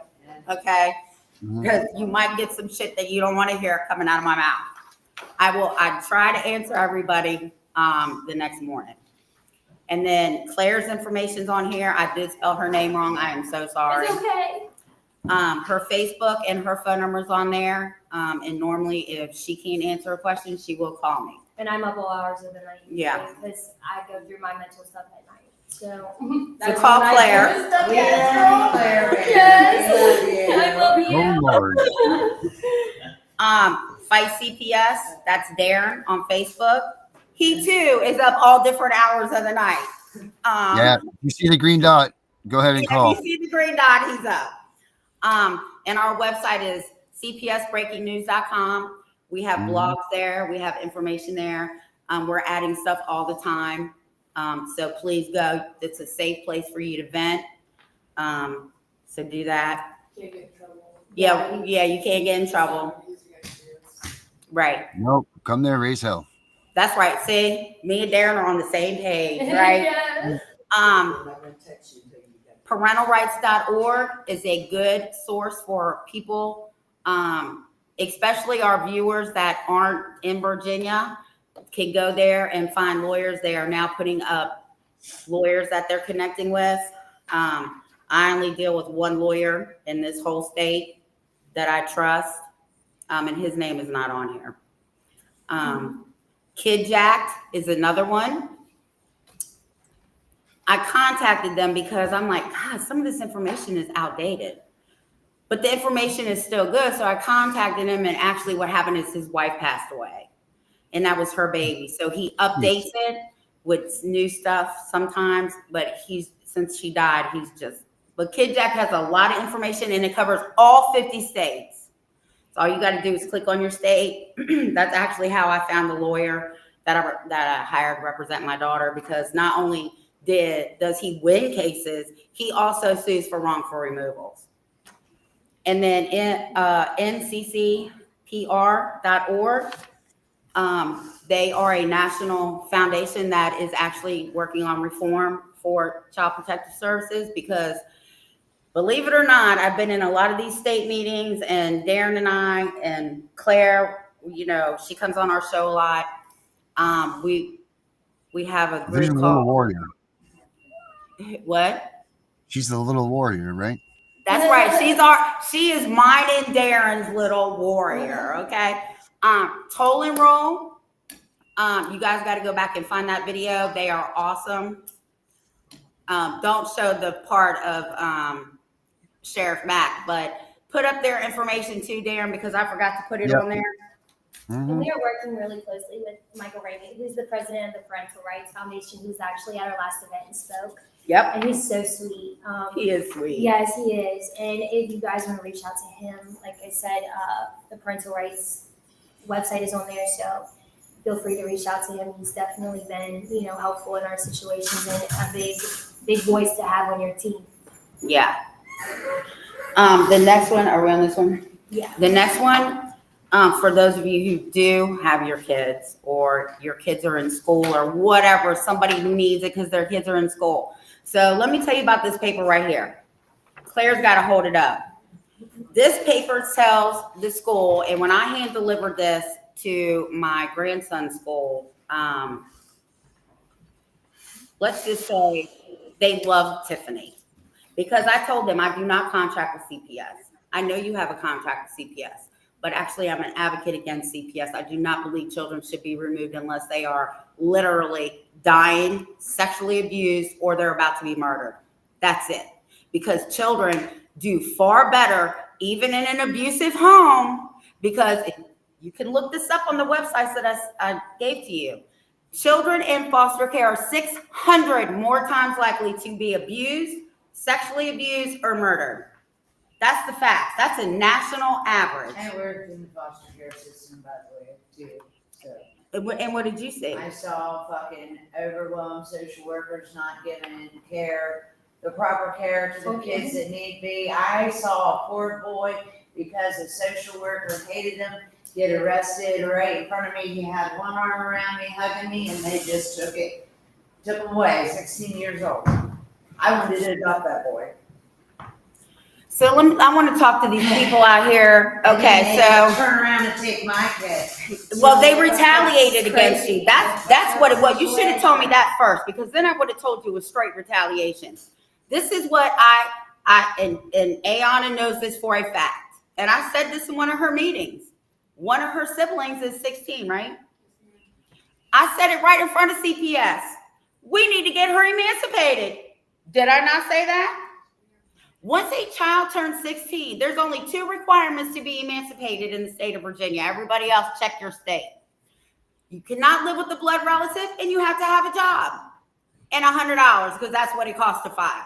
okay? Because you might get some shit that you don't want to hear coming out of my mouth. I try to answer everybody the next morning. And then Claire's information's on here. I did spell her name wrong. I am so sorry. It's okay. Her Facebook and her phone number's on there. And normally if she can't answer a question, she will call me. And I'm up all hours of the night. Yeah. Because I go through my mental stuff at night. So, So call Claire. Yes. I love you. Oh Lord. Fight CPS. That's Darren on Facebook. He too is up all different hours of the night. Yeah. You see the green dot? Go ahead and Yeah, call. you see the green dot, he's up. And our website is cpsbreakingnews.com. We have blogs there. We have information there. We're adding stuff all the time. So please go. It's a safe place for you to vent. So do that. Can't get in trouble. Yeah, you can't get in trouble. Right. Nope. Come there, raise hell. That's right. See, me and Darren are on the same page, right? Yes. Parentalrights.org is a good source for people, especially our viewers that aren't in Virginia, can go there and find lawyers. They are now putting up lawyers that they're connecting with. I only deal with one lawyer in this whole state that I trust, and his name is not on here. Kidjacked is another one. I contacted them because I'm like, God, some of this information is outdated, but the information is still good. So I contacted him, and actually what happened is his wife passed away, and that was her baby. So he updates it with new stuff sometimes, but since she died, but Kidjack has a lot of information, and it covers all 50 states. So all you got to do is click on your state. That's actually how I found the lawyer that I hired to represent my daughter, because not only does he win cases, he also sues for wrongful removals. And then nccpr.org, they are a national foundation that is actually working on reform for child protective services, because believe it or not, I've been in a lot of these state meetings, and Darren and I and Claire, she comes on our show a lot. We have a group She's a called little warrior. What? She's the little warrior, right? That's right. She is mine and Darren's little warrior. Okay. Toll and Roill. You guys got to go back and find that video. They are awesome. Don't show the part of Sheriff Mack, but put up their information too, Darren, because I forgot to put it on there. And we are working really closely with Michael Ramey, who's the president of the Parental Rights Foundation, who's actually at our last event and spoke. Yep. And he's so sweet. He is sweet. Yes, he is. And if you guys want to reach out to him, like I said, the Parental Rights website is on there, so feel free to reach out to him. He's definitely been, helpful in our situations, and a big voice to have on your team. Yeah. The next one, are we on this one? Yeah. The next one, for those of you who do have your kids, or your kids are in school, or whatever, somebody who needs it because their kids are in school. So let me tell you about this paper right here. Claire's got to hold it up. This paper tells the school, and when I hand delivered this to my grandson's school, let's just say they love Tiffany. Because I told them I do not contract with CPS. I know you have a contract with CPS, but actually I'm an advocate against CPS. I do not believe children should be removed unless they are literally dying, sexually abused, or they're about to be murdered. That's it. Because children do far better, even in an abusive home, because you can look this up on the websites that I gave to you. Children in foster care are 600 more times likely to be abused, sexually abused, or murdered. That's the fact. That's a national average. I worked in the foster care system, by the way, too. So And what did you see? I saw fucking overwhelmed social workers not giving care, the proper care to the kids that need be. I saw a poor boy, because a social worker hated him, get arrested right in front of me. He had one arm around me, hugging me, and they just took him away, 16 years old. I wanted to adopt that boy. So I want to talk to these people out here. Okay, And then they turn around and take my kid. well, they retaliated against you. That's what it was. You should have told me that first, because then I would have told you it was straight retaliation. This is what and Ayana knows this for a fact. And I said this in one of her meetings. One of her siblings is 16, right? I said it right in front of CPS. We need to get her emancipated. Did I not say that? Once a child turns 16, there's only 2 requirements to be emancipated in the state of Virginia. Everybody else, check your state. You cannot live with a blood relative, and you have to have a job and $100, because that's what it costs to file.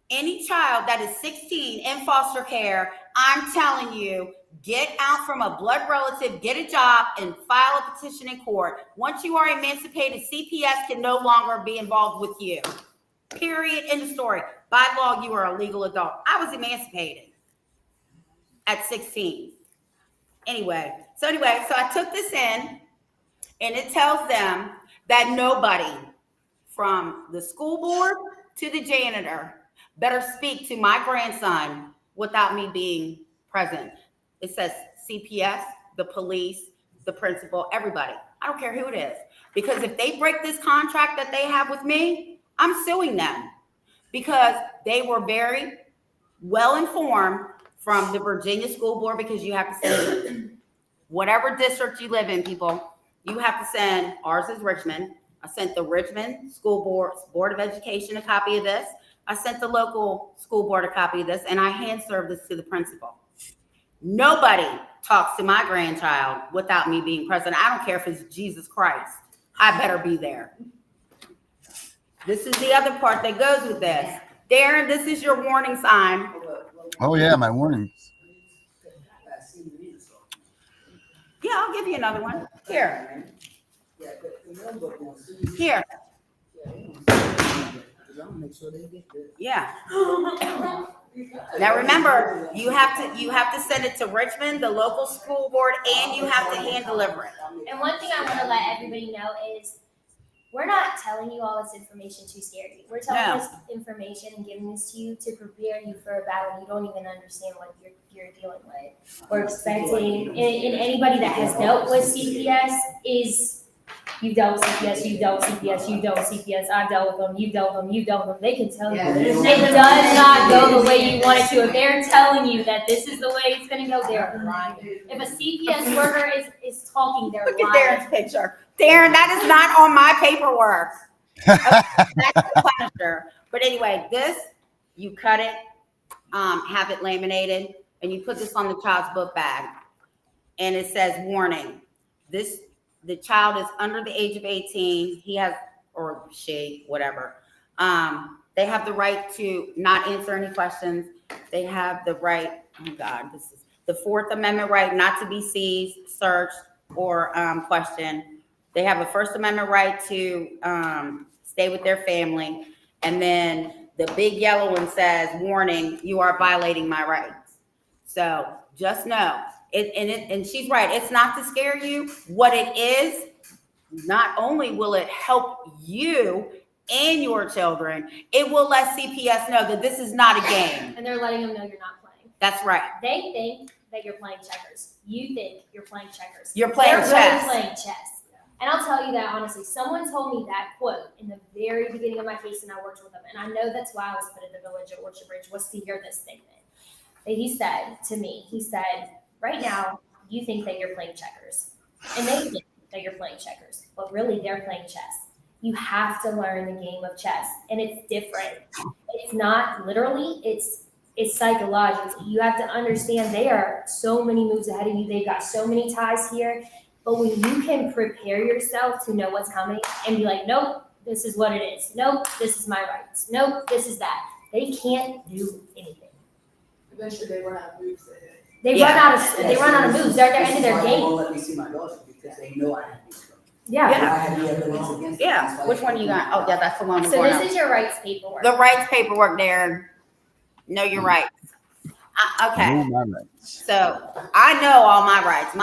Any child that is 16 in foster care, I'm telling you, get out from a blood relative, get a job, and file a petition in court. Once you are emancipated, CPS can no longer be involved with you. Period. End of story. By law, you are a legal adult. I was emancipated at 16. Anyway, so I took this in, and it tells them that nobody, from the school board to the janitor, better speak to my grandson without me being present. It says CPS, the police, the principal, everybody. I don't care who it is. Because if they break this contract that they have with me, I'm suing them. Because they were very well informed from the Virginia School Board, because you have to send whatever district you live in, people, you have to send, ours is Richmond. I sent the Richmond School Board of Education a copy of this. I sent the local school board a copy of this, and I hand served this to the principal. Nobody talks to my grandchild without me being present. I don't care if it's Jesus Christ. I better be there. This is the other part that goes with this. Darren, this is your warning sign. Oh yeah, my warning. Yeah, I'll give you another one. Here. Here. Yeah. Now remember, you have to send it to Richmond, the local school board, and you have to hand deliver it. And one thing I want to let everybody know is we're not telling you all this information to scare you. We're telling this information and giving this to you to prepare you for a battle you don't even understand what you're dealing with. We're expecting, and anybody that has dealt with CPS is, you've dealt with CPS, you've dealt with CPS, you've dealt with CPS, I've dealt with them, you've dealt with them, you've dealt with them. They can tell you. It does not go the way you want it to. If they're telling you that this is the way it's going to go, they're lying. If a CPS worker is talking, they're Look lying. at Darren's picture. Darren, that is not on my paperwork. That's the Punisher. But anyway, this, you cut it, have it laminated, and you put this on the child's book bag. And it says, warning, the child is under the age of 18. He has, or she, whatever. They have the right to not answer any questions. They have the right, oh God, this is the Fourth Amendment right not to be seized, searched, or questioned. They have a First Amendment right to stay with their family. And then the big yellow one says, warning, you are violating my rights. So just know, and she's right, it's not to scare you. What it is, not only will it help you and your children, it will let CPS know that this is not a game. And they're letting them know you're not playing. That's right. They think that you're playing checkers. You think you're playing checkers. You're playing They're chess. really playing chess. And I'll tell you that honestly, someone told me that quote in the very beginning of my case, and I worked with them. And I know that's why I was put in the village at Orchard Ridge, was to hear this statement. That he said to me, he said, right now, you think that you're playing checkers. And they think that you're playing checkers, but really they're playing chess. You have to learn the game of chess, and it's different. It's not literally, it's psychological. You have to understand they are so many moves ahead of you. They've got so many ties here. But when you can prepare yourself to know what's coming and be like, nope, this is what it is. Nope, this is my rights. Nope, this is that. They can't do anything. Eventually they run out of moves. They run out of moves. They're at the end of their They game. won't let me see my daughter because they know I have these girls. Yeah. I have the evidence against them. That's Yeah, why which they one you got? can't Oh, yeah, that's the one we're So going this on. is your rights paperwork. The rights paperwork there. Know your rights. Okay. Know my rights. So I know all my rights.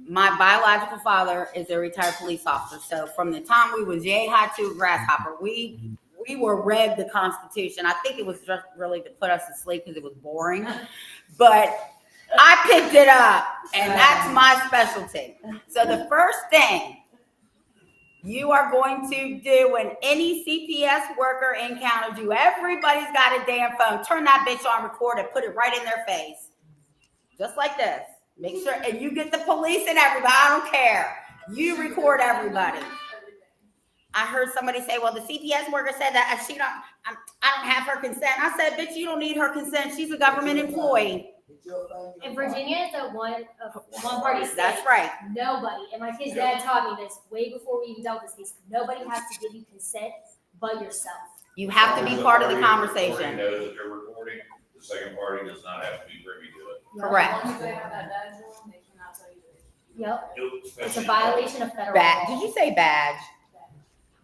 My biological father is a retired police officer. So from the time we was yay high to a grasshopper, we were read the Constitution. I think it was just really to put us to sleep because it was boring. But I picked it up, and that's my specialty. So the first thing you are going to do when any CPS worker encounters you, everybody's got a damn phone. Turn that bitch on record and put it right in their face. Just like this. Make sure, and you get the police and everybody, I don't care. You record everybody. I heard somebody say, well, the CPS worker said that I don't have her consent. I said, bitch, you don't need her consent. She's a government employee. In Virginia, it's a one party state. That's right. Nobody, and my kid's dad taught me this way before we even dealt with this case. Nobody has to give you consent but yourself. You have to be part of the Recording conversation. knows that they're recording. The second party does not have to be privy to it. Correct. As long as they have that badge on, they cannot tell you that. Yep. Nope, It's a especially- violation of federal Badge. law. Did you say badge?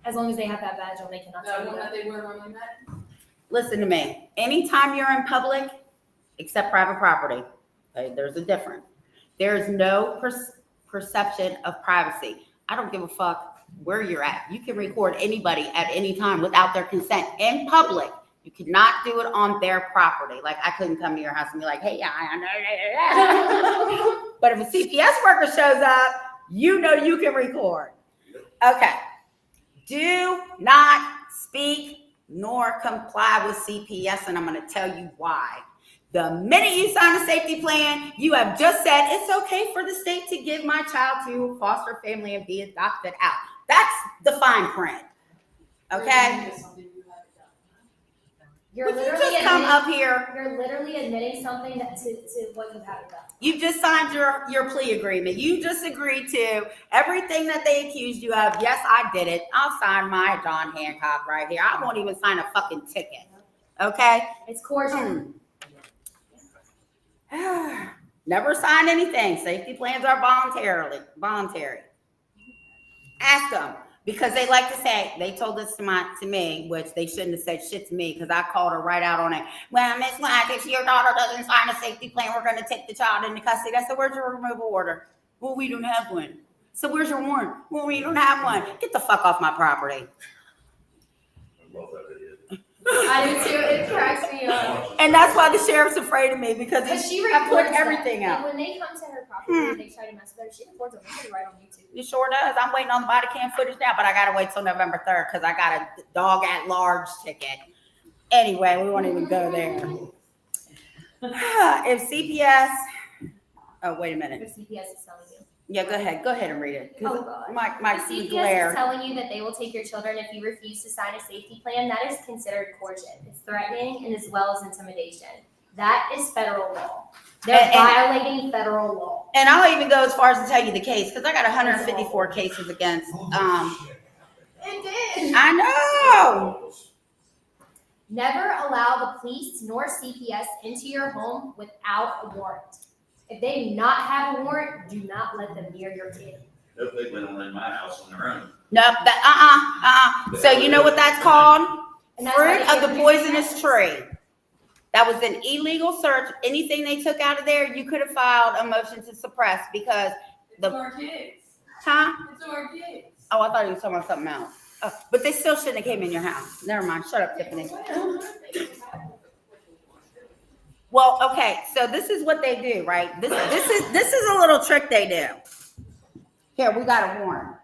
As long as they have that badge on, they cannot tell The you one that. that they wear on that. Listen to me. Anytime you're in public, except private property, okay, there's a difference. There's no perception of privacy. I don't give a fuck where you're at. You can record anybody at any time without their consent in public. You cannot do it on their property. Like I couldn't come to your house and be like, hey, yeah, I know. But if a CPS worker shows up, you know you can record. Okay. Do not speak nor comply with CPS, and I'm going to tell you why. The minute you sign a safety plan, you have just said it's okay for the state to give my child to a foster family and be adopted out. That's the fine print. Okay? You're Would you literally just come admitting, up here? you're literally admitting something to what you haven't done. You just signed your plea agreement. You just agreed to everything that they accused you of. Yes, I did it. I'll sign my John Hancock right here. I won't even sign a fucking ticket. Okay? It's coercion. Never sign anything. Safety plans are voluntary. Ask them. Because they like to say, they told this to me, which they shouldn't have said shit to me because I called her right out on it. Well, Miss Black, if your daughter doesn't sign a safety plan, we're going to take the child into custody. I said, where's your removal order? Well, we don't have one. So where's your warrant? Well, we don't have one. Get the fuck off my property. I love that idiot. I do too. It cracks me up. And that's why the sheriff's afraid of me because She I put records everything that. out. And when they come to her property, they try to mess with her. She records them. They right on YouTube. It sure does. I'm waiting on the body cam footage now, but I gotta wait till November 3rd because I got a dog at large ticket. Anyway, we won't even go there. If CPS, oh wait a minute. If CPS is telling you. Yeah, go ahead and read it. 'Cause Oh, God. My If CPS glare. is telling you that they will take your children if you refuse to sign a safety plan, that is considered coercion. It's threatening and as well as intimidation. That is federal law. They're And- violating federal law. And I'll even go as far as to tell you the case because I got 154 cases against. It did. I know. Never allow the police nor CPS into your home without a warrant. If they do not have a warrant, do not let them near your kid. Nope, they went on in my house on their own. Nope. So you know what that's called? And that's why Fruit they of the can't poisonous tree. That was an illegal search. Anything they took out of there, you could have filed a motion to suppress because It's our kids. huh? It's our kids. Oh, I thought you were talking about something else. Oh, but they still shouldn't have came in your house. Never mind. Shut up, Tiffany. Well, okay. So this is what they do, right? This is a little trick they do. Here, we got a warrant.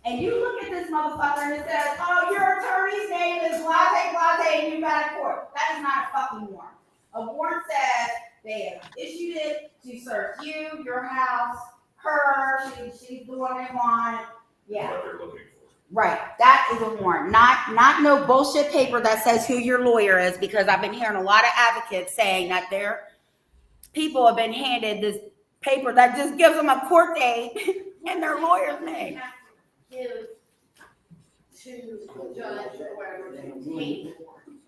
And you look at this motherfucker and it says, oh, your attorney's name is blase, and you got a court. That is not a fucking warrant. A warrant says they have issued it to search you, your house, her, she's the one they want. Yeah. What they're looking for. Right. That is a warrant. Not no bullshit paper that says who your lawyer is, because I've been hearing a lot of advocates saying that their people have been handed this paper that just gives them a court date and their lawyer's name. Give to the judge or whatever they take.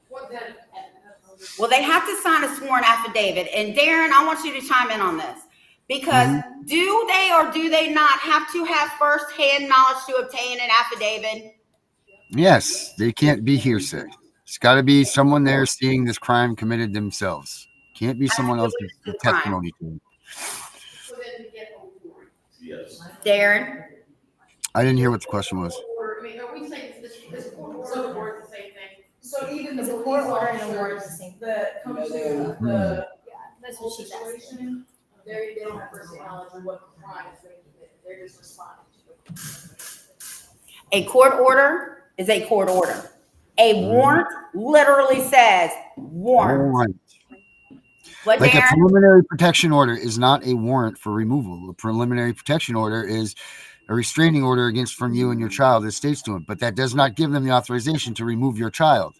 What then? Well, they have to sign a sworn affidavit. And Darren, I want you to chime in on this. Because do they or do they not have to have first-hand knowledge to obtain an affidavit? Yes, they can't be hearsay. It's got to be someone there seeing this crime committed themselves. Can't be someone else's testimony to it. So then we get a warrant. Yes. Darren? I didn't hear what the question was. Or, I mean, are we saying this court order or the same thing? So even the Is a police court order and a warrant officers the same? that come to Hmm. the Yeah, that's whole what she's asking. situation, they don't have first knowledge of what the crime is being committed, they're just responding to it. A court order is a court order. A warrant literally says warrant. Warrant. What, Like a Darren? preliminary protection order is not a warrant for removal. A preliminary protection order is a restraining order against from you and your child, as states to it, but that does not give them the authorization to remove your child.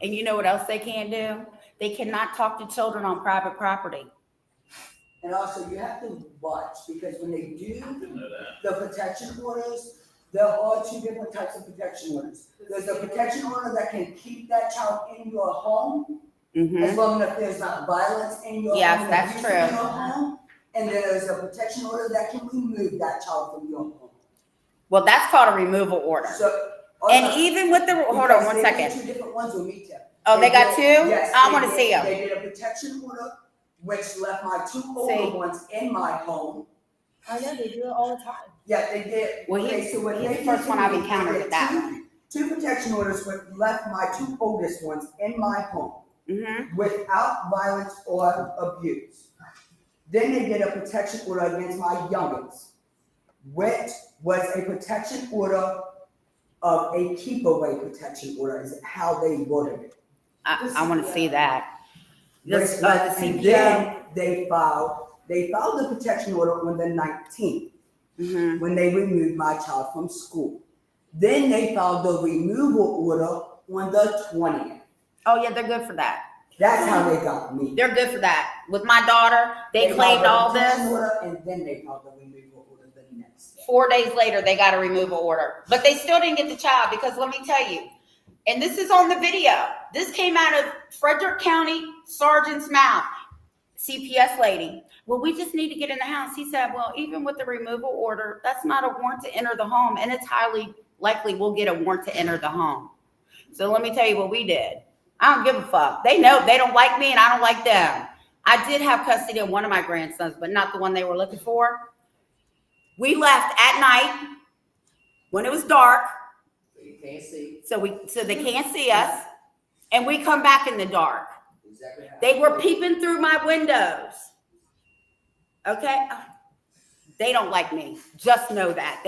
And you know what else they can't do? They cannot talk to children on private property. And also, you have to watch, because when they do Didn't know that. the protection orders, there are two different types of protection orders. There's a protection order that can keep that child in your home, as long as there's not violence in your home. Yes, and that's abuse true. in your home. And then there's a protection order that can remove that child from your home. Well, that's called a removal order. So. And even with the, hold on one Because they did second. two different ones with me, Tiff. Oh, they got two? Yes. I they want to did. see them. They did a protection order, which left my two See. older ones in my home. I know, they do it all the time. Yeah, they did. Well, Okay, so what he's they the first did one to I've me, encountered they with that did one. Two protection orders which left my two oldest ones in my home without violence or abuse. Then they did a protection order against my youngest, which was a protection order of a keep away protection order, is how they worded it. I want to see that. This, Which the left- and CPO. then they filed the protection order on the 19th, when they removed my child from school. Then they filed the removal order on the 20th. Oh, yeah, they're good for that. That's how they got me. They're good for that. With my daughter, they filed claimed the all protection this. order, and then they filed the removal order the next day. 4 days later, they got a removal order. But they still didn't get the child, because let me tell you, and this is on the video. This came out of Frederick County Sergeant's mouth. CPS lady. Well, we just need to get in the house. He said, well, even with the removal order, that's not a warrant to enter the home. And it's highly likely we'll get a warrant to enter the home. So let me tell you what we did. I don't give a fuck. They know they don't like me and I don't like them. I did have custody of one of my grandsons, but not the one they were looking for. We left at night when it was dark. So you can't see. So they can't see us. And we come back in the dark. Exactly how. They were peeping through my windows. Okay? They don't like me. Just know that.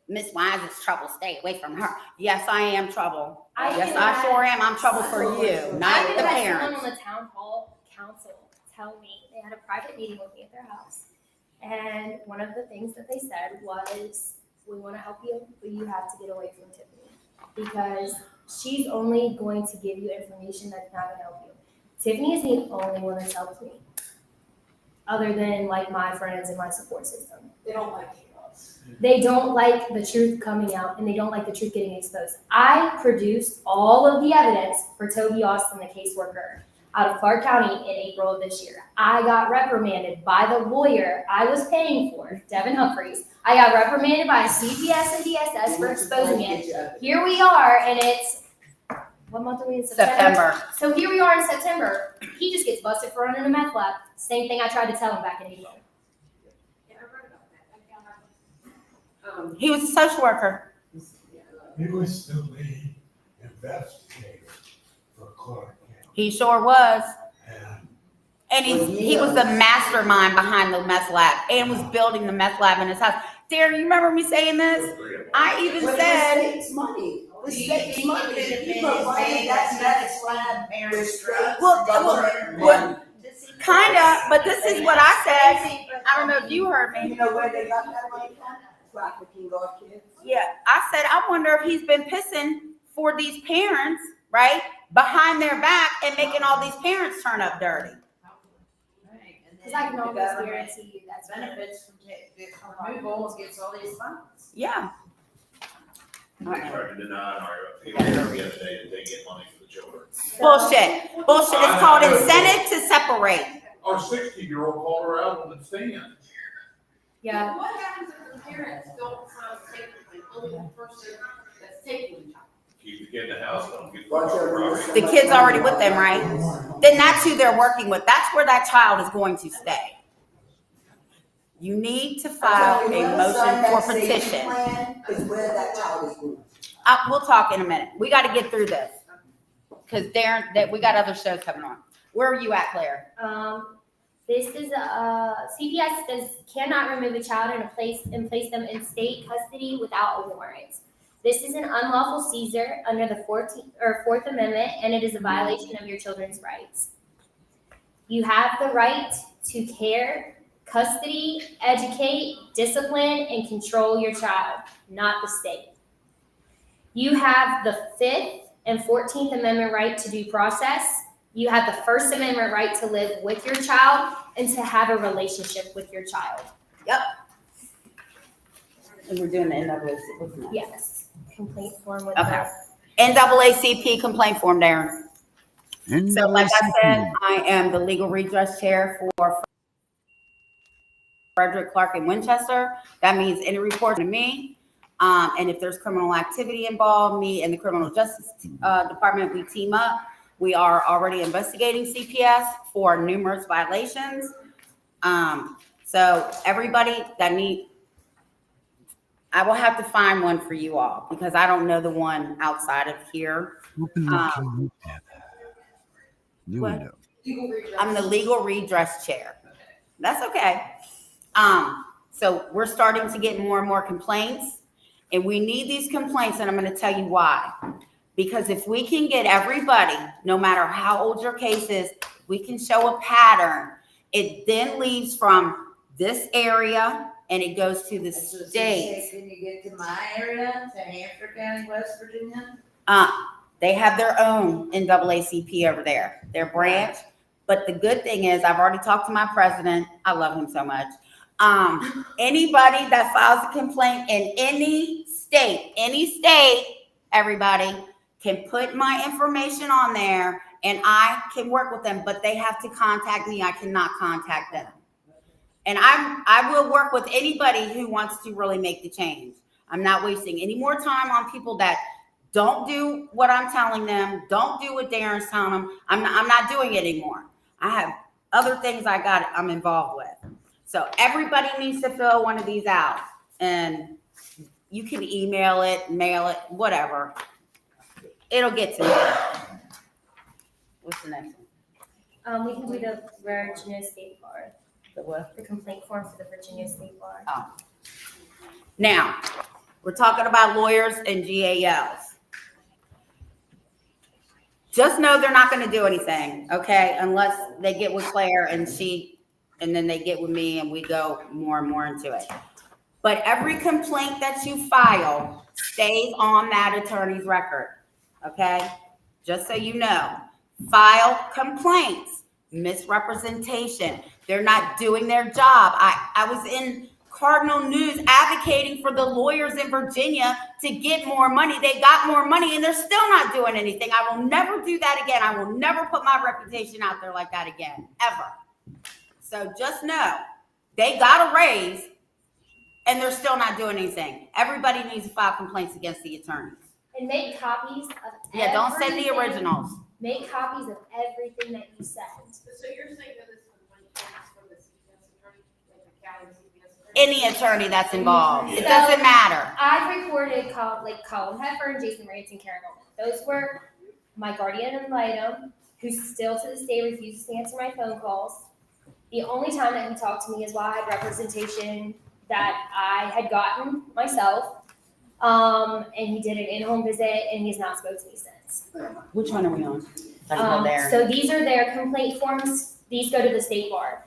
Miss Wise is trouble. Stay away from her. Yes, I am trouble. Yes, I sure am. I'm trouble for you, I not even the had parents. someone on the town hall council tell me they had a private meeting with me at their house. And one of the things that they said was, we want to help you, but you have to get away from Tiffany. Because she's only going to give you information that's not going to help you. Tiffany is the only one that's helped me. Other than like my friends and my support system. They don't like chaos. They don't like the truth coming out and they don't like the truth getting exposed. I produced all of the evidence for Toby Austin, the caseworker, out of Clark County in April of this year. I got reprimanded by the lawyer I was paying for, Devin Humphreys. I got reprimanded by CPS and DSS for exposing it. Here we are, and it's, what month are we in? September. So here we are in September. He just gets busted for running a meth lab. Same thing I tried to tell him back in April. Yeah, I read about that. I found out. He was a social worker. He was the lead investigator for Clark County. He sure was. And And he was the mastermind behind the meth lab and was building the meth lab in his house. Darren, you remember me saying this? I even But said, the state's money. The Do you state's think money. it could have You been as provided big that as medical slab parents' with drugs? Well, and government children? money. kinda, but this is what I said. I don't know if you heard You me. know where they got that money from? Trafficking our kids. Yeah, I said, I wonder if he's been pissing for these parents, right? Behind their back and making all these parents turn up dirty. Right, and Because I then can the almost government guarantee you that's benefits from removal gets all these funds. Yeah. They tried to deny our people the other day that they get money for the children. Bullshit. Bullshit. It's called incentive to separate. Our 60-year-old called her out on the stand. Yeah. What happens if the parents don't file a state complaint, only the person that's taking the child? Keep the kid in the house, don't get the Watch out, property. The kid's already with them, right? Then that's who they're working with. That's where that child is going to stay. You need to file a motion for petition. Is where that child is going. We'll talk in a minute. We got to get through this because Darren, that we got other shows coming on. Where are you at, Claire? This is CPS cannot remove a child and place them in state custody without a warrant. This is an unlawful seizure under the 4th Amendment, and it is a violation of your children's rights. You have the right to care, custody, educate, discipline, and control your child, not the state. You have the 5th and 14th Amendment right to due process. You have the First Amendment right to live with your child and to have a relationship with your child. Yep. And we're doing the NAACP. Yes. Complaint form with Okay. NAACP complaint form, Darren. So like I said, I am the legal redress chair for Frederick, Clark, and Winchester. That means any report to me. And if there's criminal activity involved, me and the criminal justice department, we team up. We are already investigating CPS for numerous violations. So everybody that I will have to find one for you all because I don't know the one outside of here. Open the tab. New What? window. I'm the legal redress chair. That's okay. So we're starting to get more and more complaints, and we need these complaints, and I'm going to tell you why. Because if we can get everybody, no matter how old your case is, we can show a pattern. It then leaves from this area and it goes to the state. Can you get to my area, to Hampshire County, West Virginia? They have their own NAACP over there, their branch. But the good thing is, I've already talked to my president. I love him so much. Anybody that files a complaint in any state, everybody can put my information on there and I can work with them, but they have to contact me. I cannot contact them. And I will work with anybody who wants to really make the change. I'm not wasting any more time on people that don't do what I'm telling them, don't do what Darren's telling them. I'm not doing it anymore. I have other things I'm involved with. So everybody needs to fill one of these out. And you can email it, mail it, whatever. It'll get to me. What's the next one? We can do the Virginia State Bar, The what? the complaint form for the Virginia State Bar. Oh. Now, we're talking about lawyers and GALs. Just know they're not going to do anything, okay? Unless they get with Claire and then they get with me and we go more and more into it. But every complaint that you file stays on that attorney's record, okay? Just so you know, file complaints, misrepresentation. They're not doing their job. I was in Cardinal News advocating for the lawyers in Virginia to get more money. They got more money and they're still not doing anything. I will never do that again. I will never put my reputation out there like that again, ever. So just know they got a raise and they're still not doing anything. Everybody needs to file complaints against the attorneys. And make copies of Yeah, don't send the everything. originals. Make copies of everything that you send. So you're saying that this complaint comes from the CPS attorney, like the county CPS attorney? Any attorney that's involved. It doesn't matter. I've recorded Colin Hepburn, Jason Rance, and Karen Goldman. Those were my guardian ad litem, who still to this day refuses to answer my phone calls. The only time that he talked to me is while I had representation that I had gotten myself. And he did an in-home visit, and he's not spoke to me since. Which one are we on? There. So these are their complaint forms. These go to the state bar.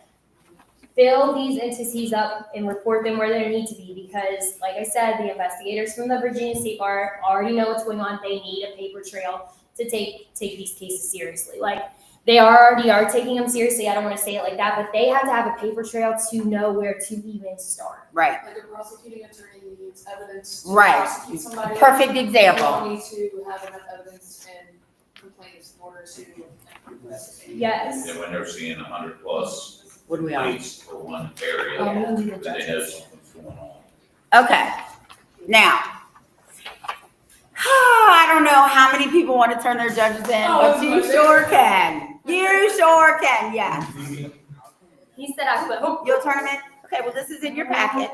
Fill these entities up and report them where they need to be, because, like I said, the investigators from the Virginia State Bar already know what's going on. They need a paper trail to take these cases seriously. Like, they already are taking them seriously. I don't want to say it like that, but they have to have a paper trail to know where to even start. Right. Like a prosecuting attorney needs evidence to Right. prosecute somebody. Perfect You example. don't need to have enough evidence and complaints in order to investigate. Yes. And when they're seeing 100+ What do we on? complaints for one area, We don't do the then they know judges. something's going on. Okay. Now, I don't know how many people want to turn their judges in, Oh, but you my sure can. You sure can, yes. He said I will. You'll turn them in? Okay, well, this is in your packet.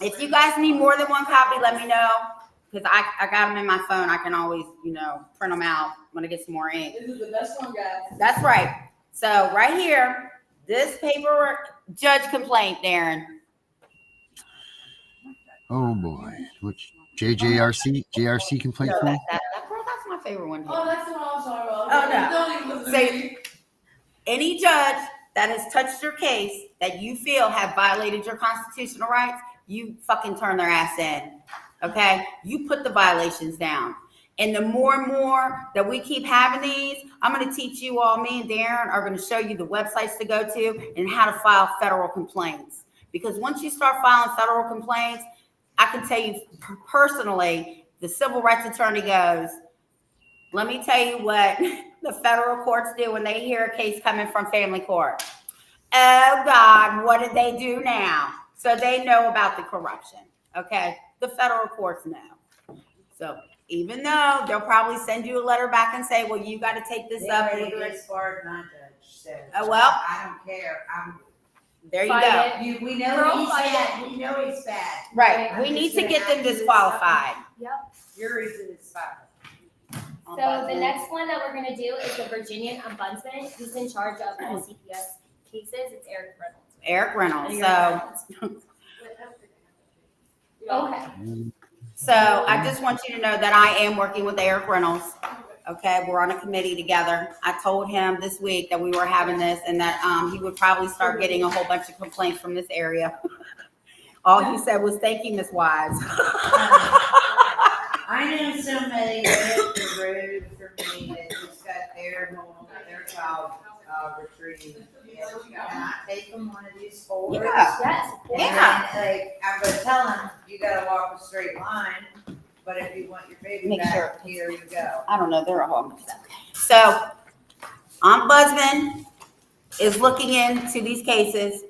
If you guys need more than one copy, let me know, because I got them in my phone. I can always, print them out when I get some more ink. This is the best one, guys. That's right. So right here, this paperwork, judge complaint, Darren. Oh boy, which JRC complaint No, form? that's my favorite one here. Oh, that's the one I was talking about. Oh, no. Don't even listen Say- to me. Any judge that has touched your case that you feel have violated your constitutional rights, you fucking turn their ass in, okay? You put the violations down. And the more and more that we keep having these, I'm going to teach you all, me and Darren are going to show you the websites to go to and how to file federal complaints. Because once you start filing federal complaints, I can tell you personally, the civil rights attorney goes, let me tell you what the federal courts do when they hear a case coming from family court. Oh God, what did they do now? So they know about the corruption, okay? The federal courts know. So even though they'll probably send you a letter back and say, well, you got to take this They up. already get barred, not judge, so. Oh, well. I don't care, There you Fight go. it. we know Girl, he's fight bad, we know he's bad. Right, I'm we need just to gonna get them have to do disqualified. Jury's disqualified. So the next one that we're gonna do is the Virginian Ombudsman. He's in charge of all CPS cases. It's Eric Reynolds. Eric Reynolds, Eric so. Okay. So I just want you to know that I am working with Eric Reynolds. Okay, we're on a committee together. I told him this week that we were having this and that he would probably start getting a whole bunch of complaints from this area. All he said was, "Thank you, Ms. Wise." I know somebody that the road for me that just got their child retrieved. Can I take them one of these forwards? Yeah. Yes. And Yeah. then, like, I'm gonna tell them, you gotta walk a straight line, but if you want your baby Make back, sure. here you go. I don't know. They're a whole. So, Ombudsman is looking into these cases.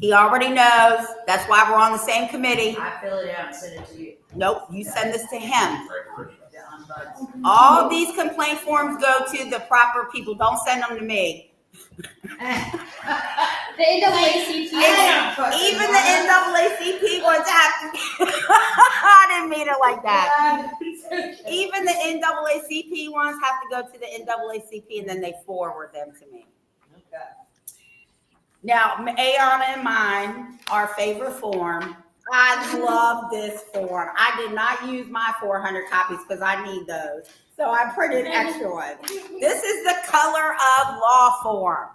He already knows. That's why we're on the same committee. I fill it out and send it to you. Nope, you send this to him. The ombudsman. All these complaint forms go to the proper people. Don't send them to me. The NAACP. Even the NAACP ones have to. I didn't mean it like that. Even the NAACP ones have to go to the NAACP and then they forward them to me. Okay. Now, Ayana and mine, our favorite form. I love this form. I did not use my 400 copies because I need those. So I printed extra ones. This is the color of law form.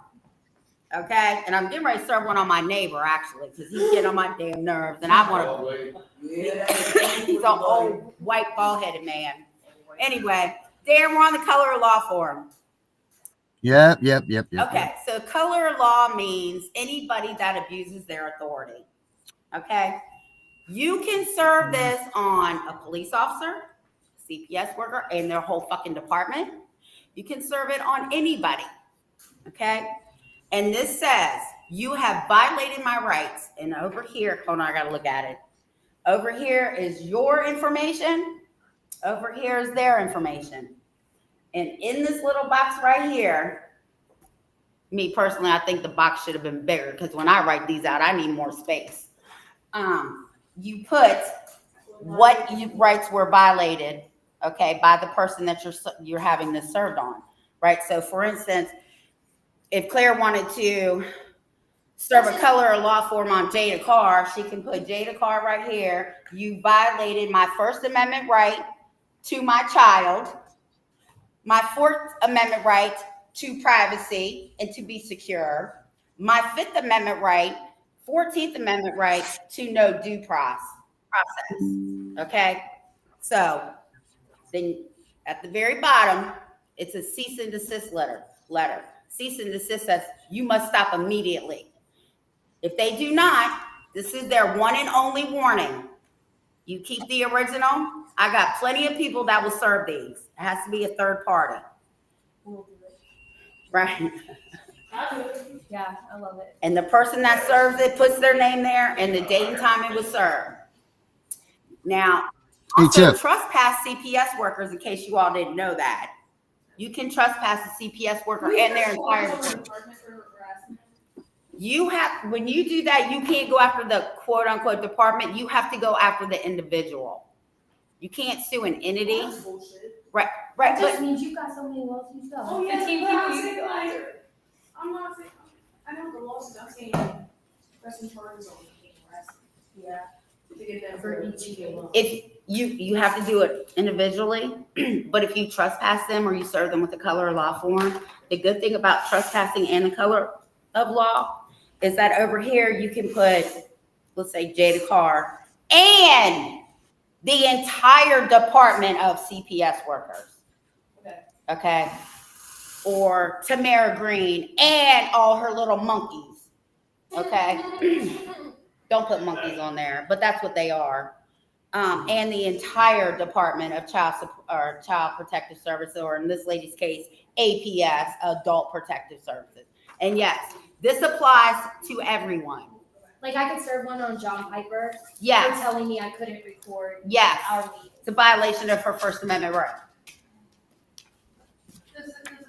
Okay? And I'm getting ready to serve one on my neighbor, actually, because he's getting on my damn nerves. And I want to. He's an old, white, bald-headed man. Anyway, Dan, we're on the color of law form. Yep. Okay, so color of law means anybody that abuses their authority. Okay? You can serve this on a police officer, CPS worker, and their whole fucking department. You can serve it on anybody. Okay? And this says, you have violated my rights. And over here, hold on, I gotta look at it. Over here is your information. Over here is their information. And in this little box right here, me personally, I think the box should have been bigger because when I write these out, I need more space. You put what rights were violated, okay, by the person that you're having this served on, right? So, for instance, if Claire wanted to serve a color of law form on Jada Carr, she can put Jada Carr right here. You violated my First Amendment right to my child, my Fourth Amendment right to privacy and to be secure, my Fifth Amendment right, 14th Amendment right to no due process. Okay? So then at the very bottom, it's a cease and desist letter. Cease and desist says you must stop immediately. If they do not, this is their one and only warning. You keep the original. I got plenty of people that will serve these. It has to be a third party. We'll do it. Right? Yeah, I love it. And the person that serves it puts their name there and the date and time it was served. Now, Hey, also Tiff. trespass CPS workers, in case you all didn't know that. You can trespass a CPS worker and their entire department. You have, when you do that, you can't go after the quote unquote department. You have to go after the individual. You can't sue an entity. That's bullshit. Right, That just but means you got so many wells you go. Oh, yeah, 15 but I'm people you saying, go like, after. I'm not saying, I know the lawsuit, I'm saying, pressing charges on the arrest. Yeah. To get them For for each each case. one. if you have to do it individually, but if you trespass them or you serve them with the color of law form, the good thing about trespassing and the color of law is that over here you can put, let's say Jada Carr and the entire department of CPS workers. Okay. Okay? Or Tamara Green and all her little monkeys. Okay? Don't put monkeys on there, but that's what they are. And the entire Department of Child Protective Services, or in this lady's case, APS, Adult Protective Services. And yes, this applies to everyone. Like I could serve one on John Piper. Yes. For telling me I couldn't record Yes. our meeting. It's a violation of her First Amendment right.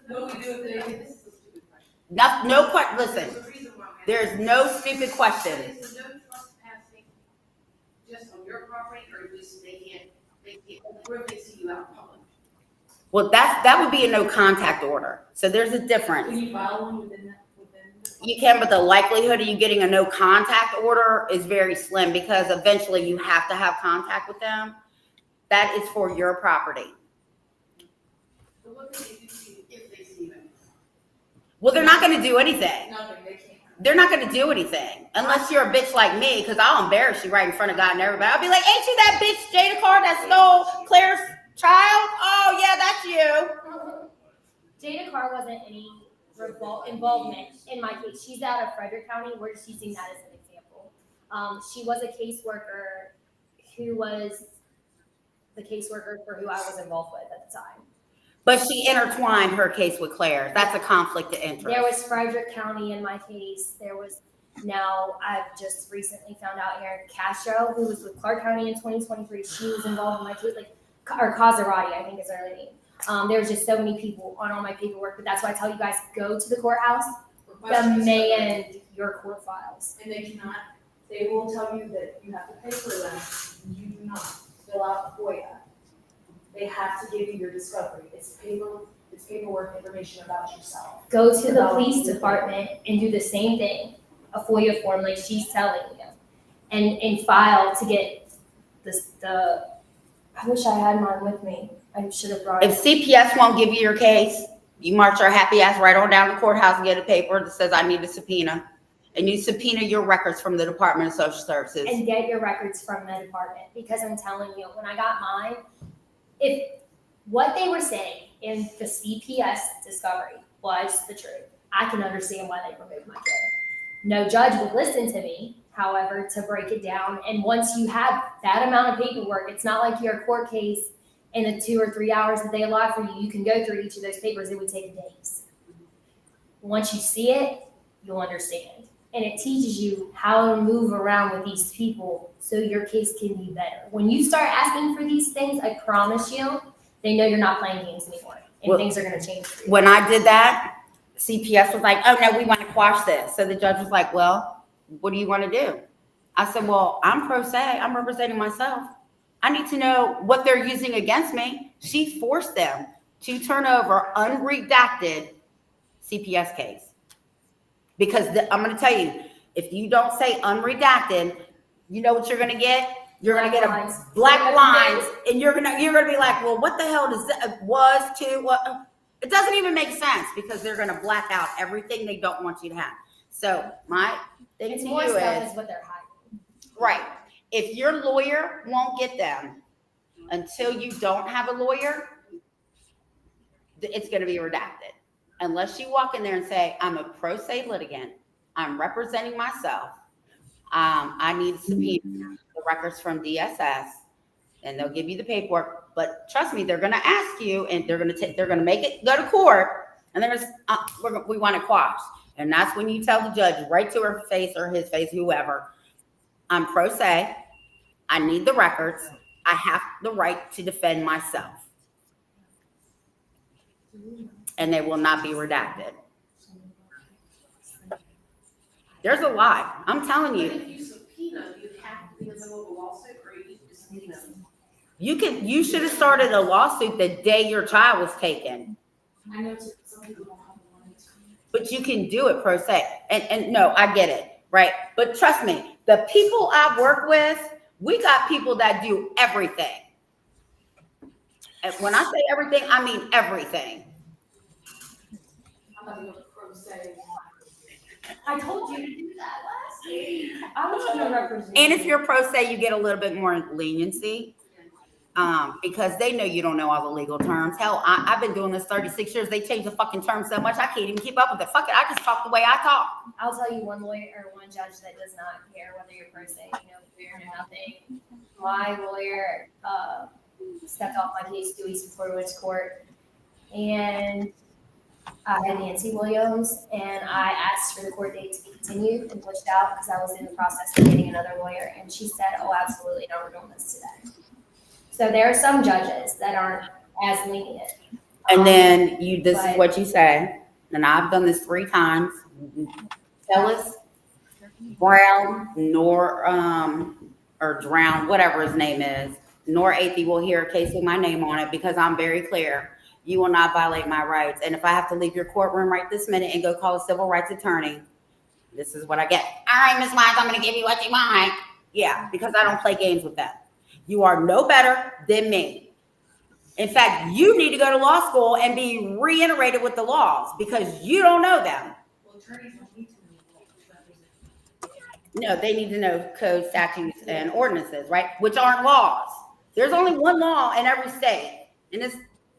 What do we do if they, this is a stupid question. Listen, There's a reason why I'm asking. there's no stupid question. Is there no trespassing just on your property, or just they can't, where they see you out in public? Well, that would be a no contact order. So there's a difference. Can you file one within that, You can, but the likelihood of you getting a no contact order is very slim because eventually you have to have contact with them. That is for your property. But what can they do to you if they see you? Well, they're not going to do anything. nothing, they can't. They're not going to do anything unless you're a bitch like me, because I'll embarrass you right in front of God and everybody. I'll be like, ain't you that bitch Jada Carr that stole Claire's child? Oh, yeah, that's you. Jada Carr wasn't any involvement in my case. She's out of Frederick County. We're just using that as an example. She was a caseworker who was the caseworker for who I was involved with at the time. But she intertwined her case with Claire's. That's a conflict of interest. There was Frederick County in my case. There was, now I've just recently found out Erin Castro, who was with Clark County in 2023. She was involved in my case, or Casarati, I think is her name. There was just so many people on all my paperwork, but that's why I tell you guys, go to the courthouse, demand your court files. And they cannot, they will tell you that you have to pay for them. You do not fill out FOIA. They have to give you your discovery. It's paperwork information about yourself. Go to the police department and do the same thing, a FOIA form like she's telling you, and file to get the, I wish I had mine with me. I should have brought it. If CPS won't give you your case, you march your happy ass right on down to the courthouse and get a paper that says I need a subpoena. And you subpoena your records from the Department of Social Services. And get your records from the department, because I'm telling you, when I got mine, if what they were saying in the CPS discovery was the truth, I can understand why they removed my kid. No judge would listen to me, however, to break it down. And once you have that amount of paperwork, it's not like your court case in the 2 or 3 hours that they allot for you. You can go through each of those papers. It would take days. Once you see it, you'll understand. And it teaches you how to move around with these people so your case can be better. When you start asking for these things, I promise you, they know you're not playing games anymore. And Well, things are going to change for you. When I did that, CPS was like, oh no, we want to quash this. So the judge was like, well, what do you want to do? I said, well, I'm pro se. I'm representing myself. I need to know what they're using against me. She forced them to turn over unredacted CPS case. Because I'm going to tell you, If you don't say unredacted, you know what you're gonna get? You're gonna get Black lines. a black lines, and you're gonna be like, well, what the hell does that was to what? It doesn't even make sense because they're gonna black out everything they don't want you to have. So my thing It's to more you stuff is is what they're hiding. right. If your lawyer won't get them until you don't have a lawyer, it's gonna be redacted. Unless you walk in there and say, I'm a pro se litigant, I'm representing myself. I need to subpoena the records from DSS, and they'll give you the paperwork. But trust me, they're going to ask you, and they're going to make it go to court, and they're going to we want it quashed. And that's when you tell the judge right to her face or his face, whoever, I'm pro se. I need the records. I have the right to defend myself, and they will not be redacted. There's a lot. I'm telling But you. if you subpoena, you have to be in the middle of a lawsuit, or you can just subpoena. You should have started a lawsuit the day your child was taken. I know some people don't have the money to. But you can do it pro se. And no, I get it, right? But trust me, the people I work with, we got people that do everything. And when I say everything, I mean everything. I'm about to go pro se. I told you to do that last week. I was gonna represent. And if you're pro se, you get a little bit more leniency. Because they know you don't know all the legal terms. Hell, I've been doing this 36 years. They change the fucking terms so much, I can't even keep up with it. Fuck it, I just talk the way I talk. I'll tell you one lawyer or one judge that does not care whether you're pro se, fair or nothing. My lawyer stepped off my case 2 weeks before we went to court, and I had Nancy Williams, and I asked for the court date to be continued and pushed out because I was in the process of getting another lawyer, and she said, "Oh, absolutely, no, we're doing this today." So there are some judges that aren't as lenient. And then this is but- what you say, and I've done this 3 times. Ellis, Brown, nor or Drown, whatever his name is, nor Athey will hear a case with my name on it because I'm very clear. You will not violate my rights. And if I have to leave your courtroom right this minute and go call a civil rights attorney, this is what I get. All right, Ms. Wise, I'm going to give you what you want. Yeah, because I don't play games with them. You are no better than me. In fact, you need to go to law school and be reiterated with the laws because you don't know them. Well, attorneys don't need to know. No, they need to know code, statutes, and ordinances, right? Which aren't laws. There's only one law in every state, and it's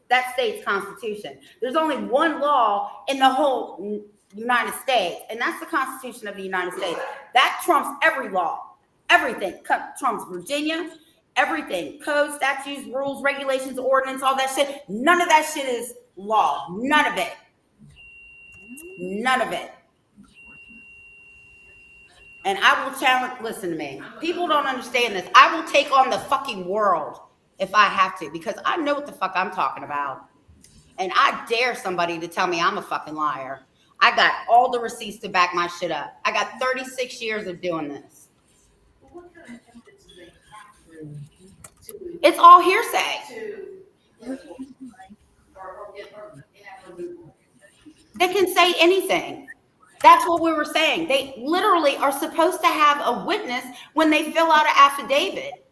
that state's constitution. There's only one law in the whole United States, and that's the Constitution of the United States. That trumps every law. Everything trumps Virginia. Everything, code, statutes, rules, regulations, ordinance, all that shit. None of that shit is law. None of it. None of it. And I will challenge, listen to me. People don't understand this. I will take on the fucking world if I have to, because I know what the fuck I'm talking about. And I dare somebody to tell me I'm a fucking liar. I got all the receipts to back my shit up. I got 36 years of doing this. Well, what kind of evidence do they have to It's all hearsay. or have removal? They can say anything. That's what we were saying. They literally are supposed to have a witness when they fill out an affidavit.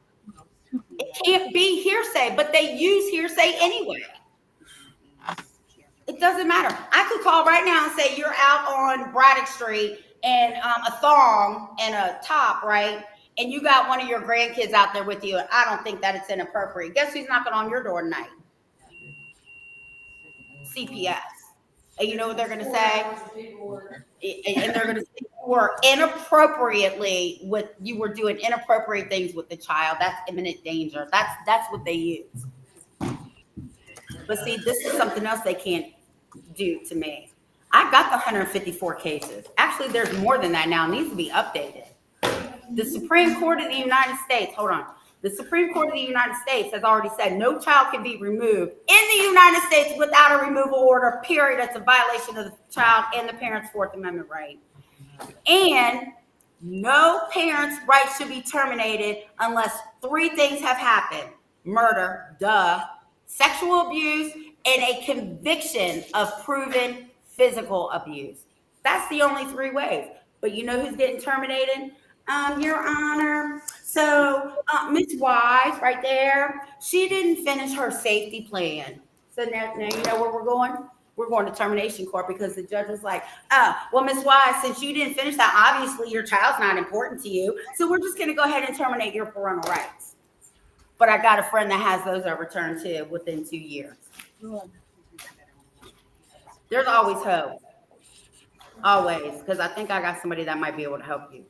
It can't be hearsay, but they use hearsay anyway. It doesn't matter. I could call right now and say you're out on Braddock Street in a thong and a top, right? And you got one of your grandkids out there with you, and I don't think that it's inappropriate. Guess who's knocking on your door tonight? CPS. And you know what they're going to say? And they're going to say you were you were doing inappropriate things with the child. That's imminent danger. That's what they use. But see, this is something else they can't do to me. I got the 154 cases. Actually, there's more than that now. It needs to be updated. The Supreme Court of the United States, hold on. The Supreme Court of the United States has already said no child can be removed in the United States without a removal order, period. That's a violation of the child and the parent's Fourth Amendment right. And no parent's rights should be terminated unless 3 things have happened: murder, sexual abuse, and a conviction of proven physical abuse. That's the only 3 ways. But you know who's getting terminated? Your Honor. So, Miss Wise, right there, she didn't finish her safety plan. So now you know where we're going? We're going to termination court because the judge was like, oh, well, Miss Wise, since you didn't finish that, obviously your child's not important to you. So we're just going to go ahead and terminate your parental rights. But I got a friend that has those overturned too within 2 years. There's always hope. Always. Because I think I got somebody that might be able to help you.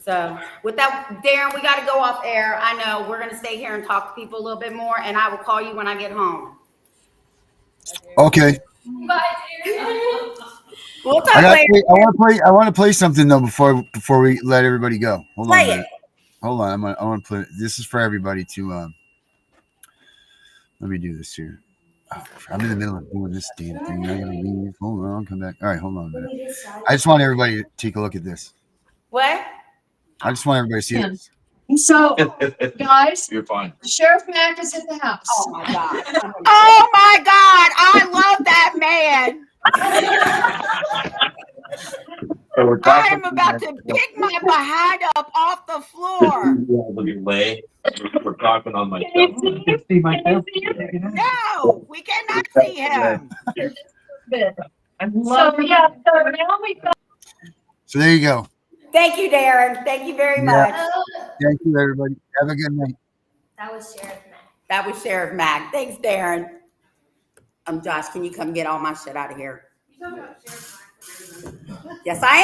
So with that, Darren, we got to go off air. I know we're going to stay here and talk to people a little bit more, and I will call you when I get home. Okay. Bye, Darren. We'll talk later. I want to play something though before we let everybody go. Hold on a minute. Hold on. I want to play. This is for everybody to. Let me do this here. I'm in the middle of doing this damn thing. I gotta leave. Hold on. I'll come back. All right. Hold on a minute. I just want everybody to take a look at this. What? I just want everybody to see this. So, guys, You're fine. Sheriff Mack is at the house. Oh my God. Oh my God. I love that man. I am about to pick my behind up off the floor. We're talking on my Can you see him? No, we cannot see him. So, yeah, so now we got. So there you go. Thank you, Darren. Thank you very much. Thank you, everybody. Have a good night. That was Sheriff Mack. That was Sheriff Mack. Thanks, Darren. Josh, can you come get all my shit out of here? You talking about Sheriff Mack? Yes, I am.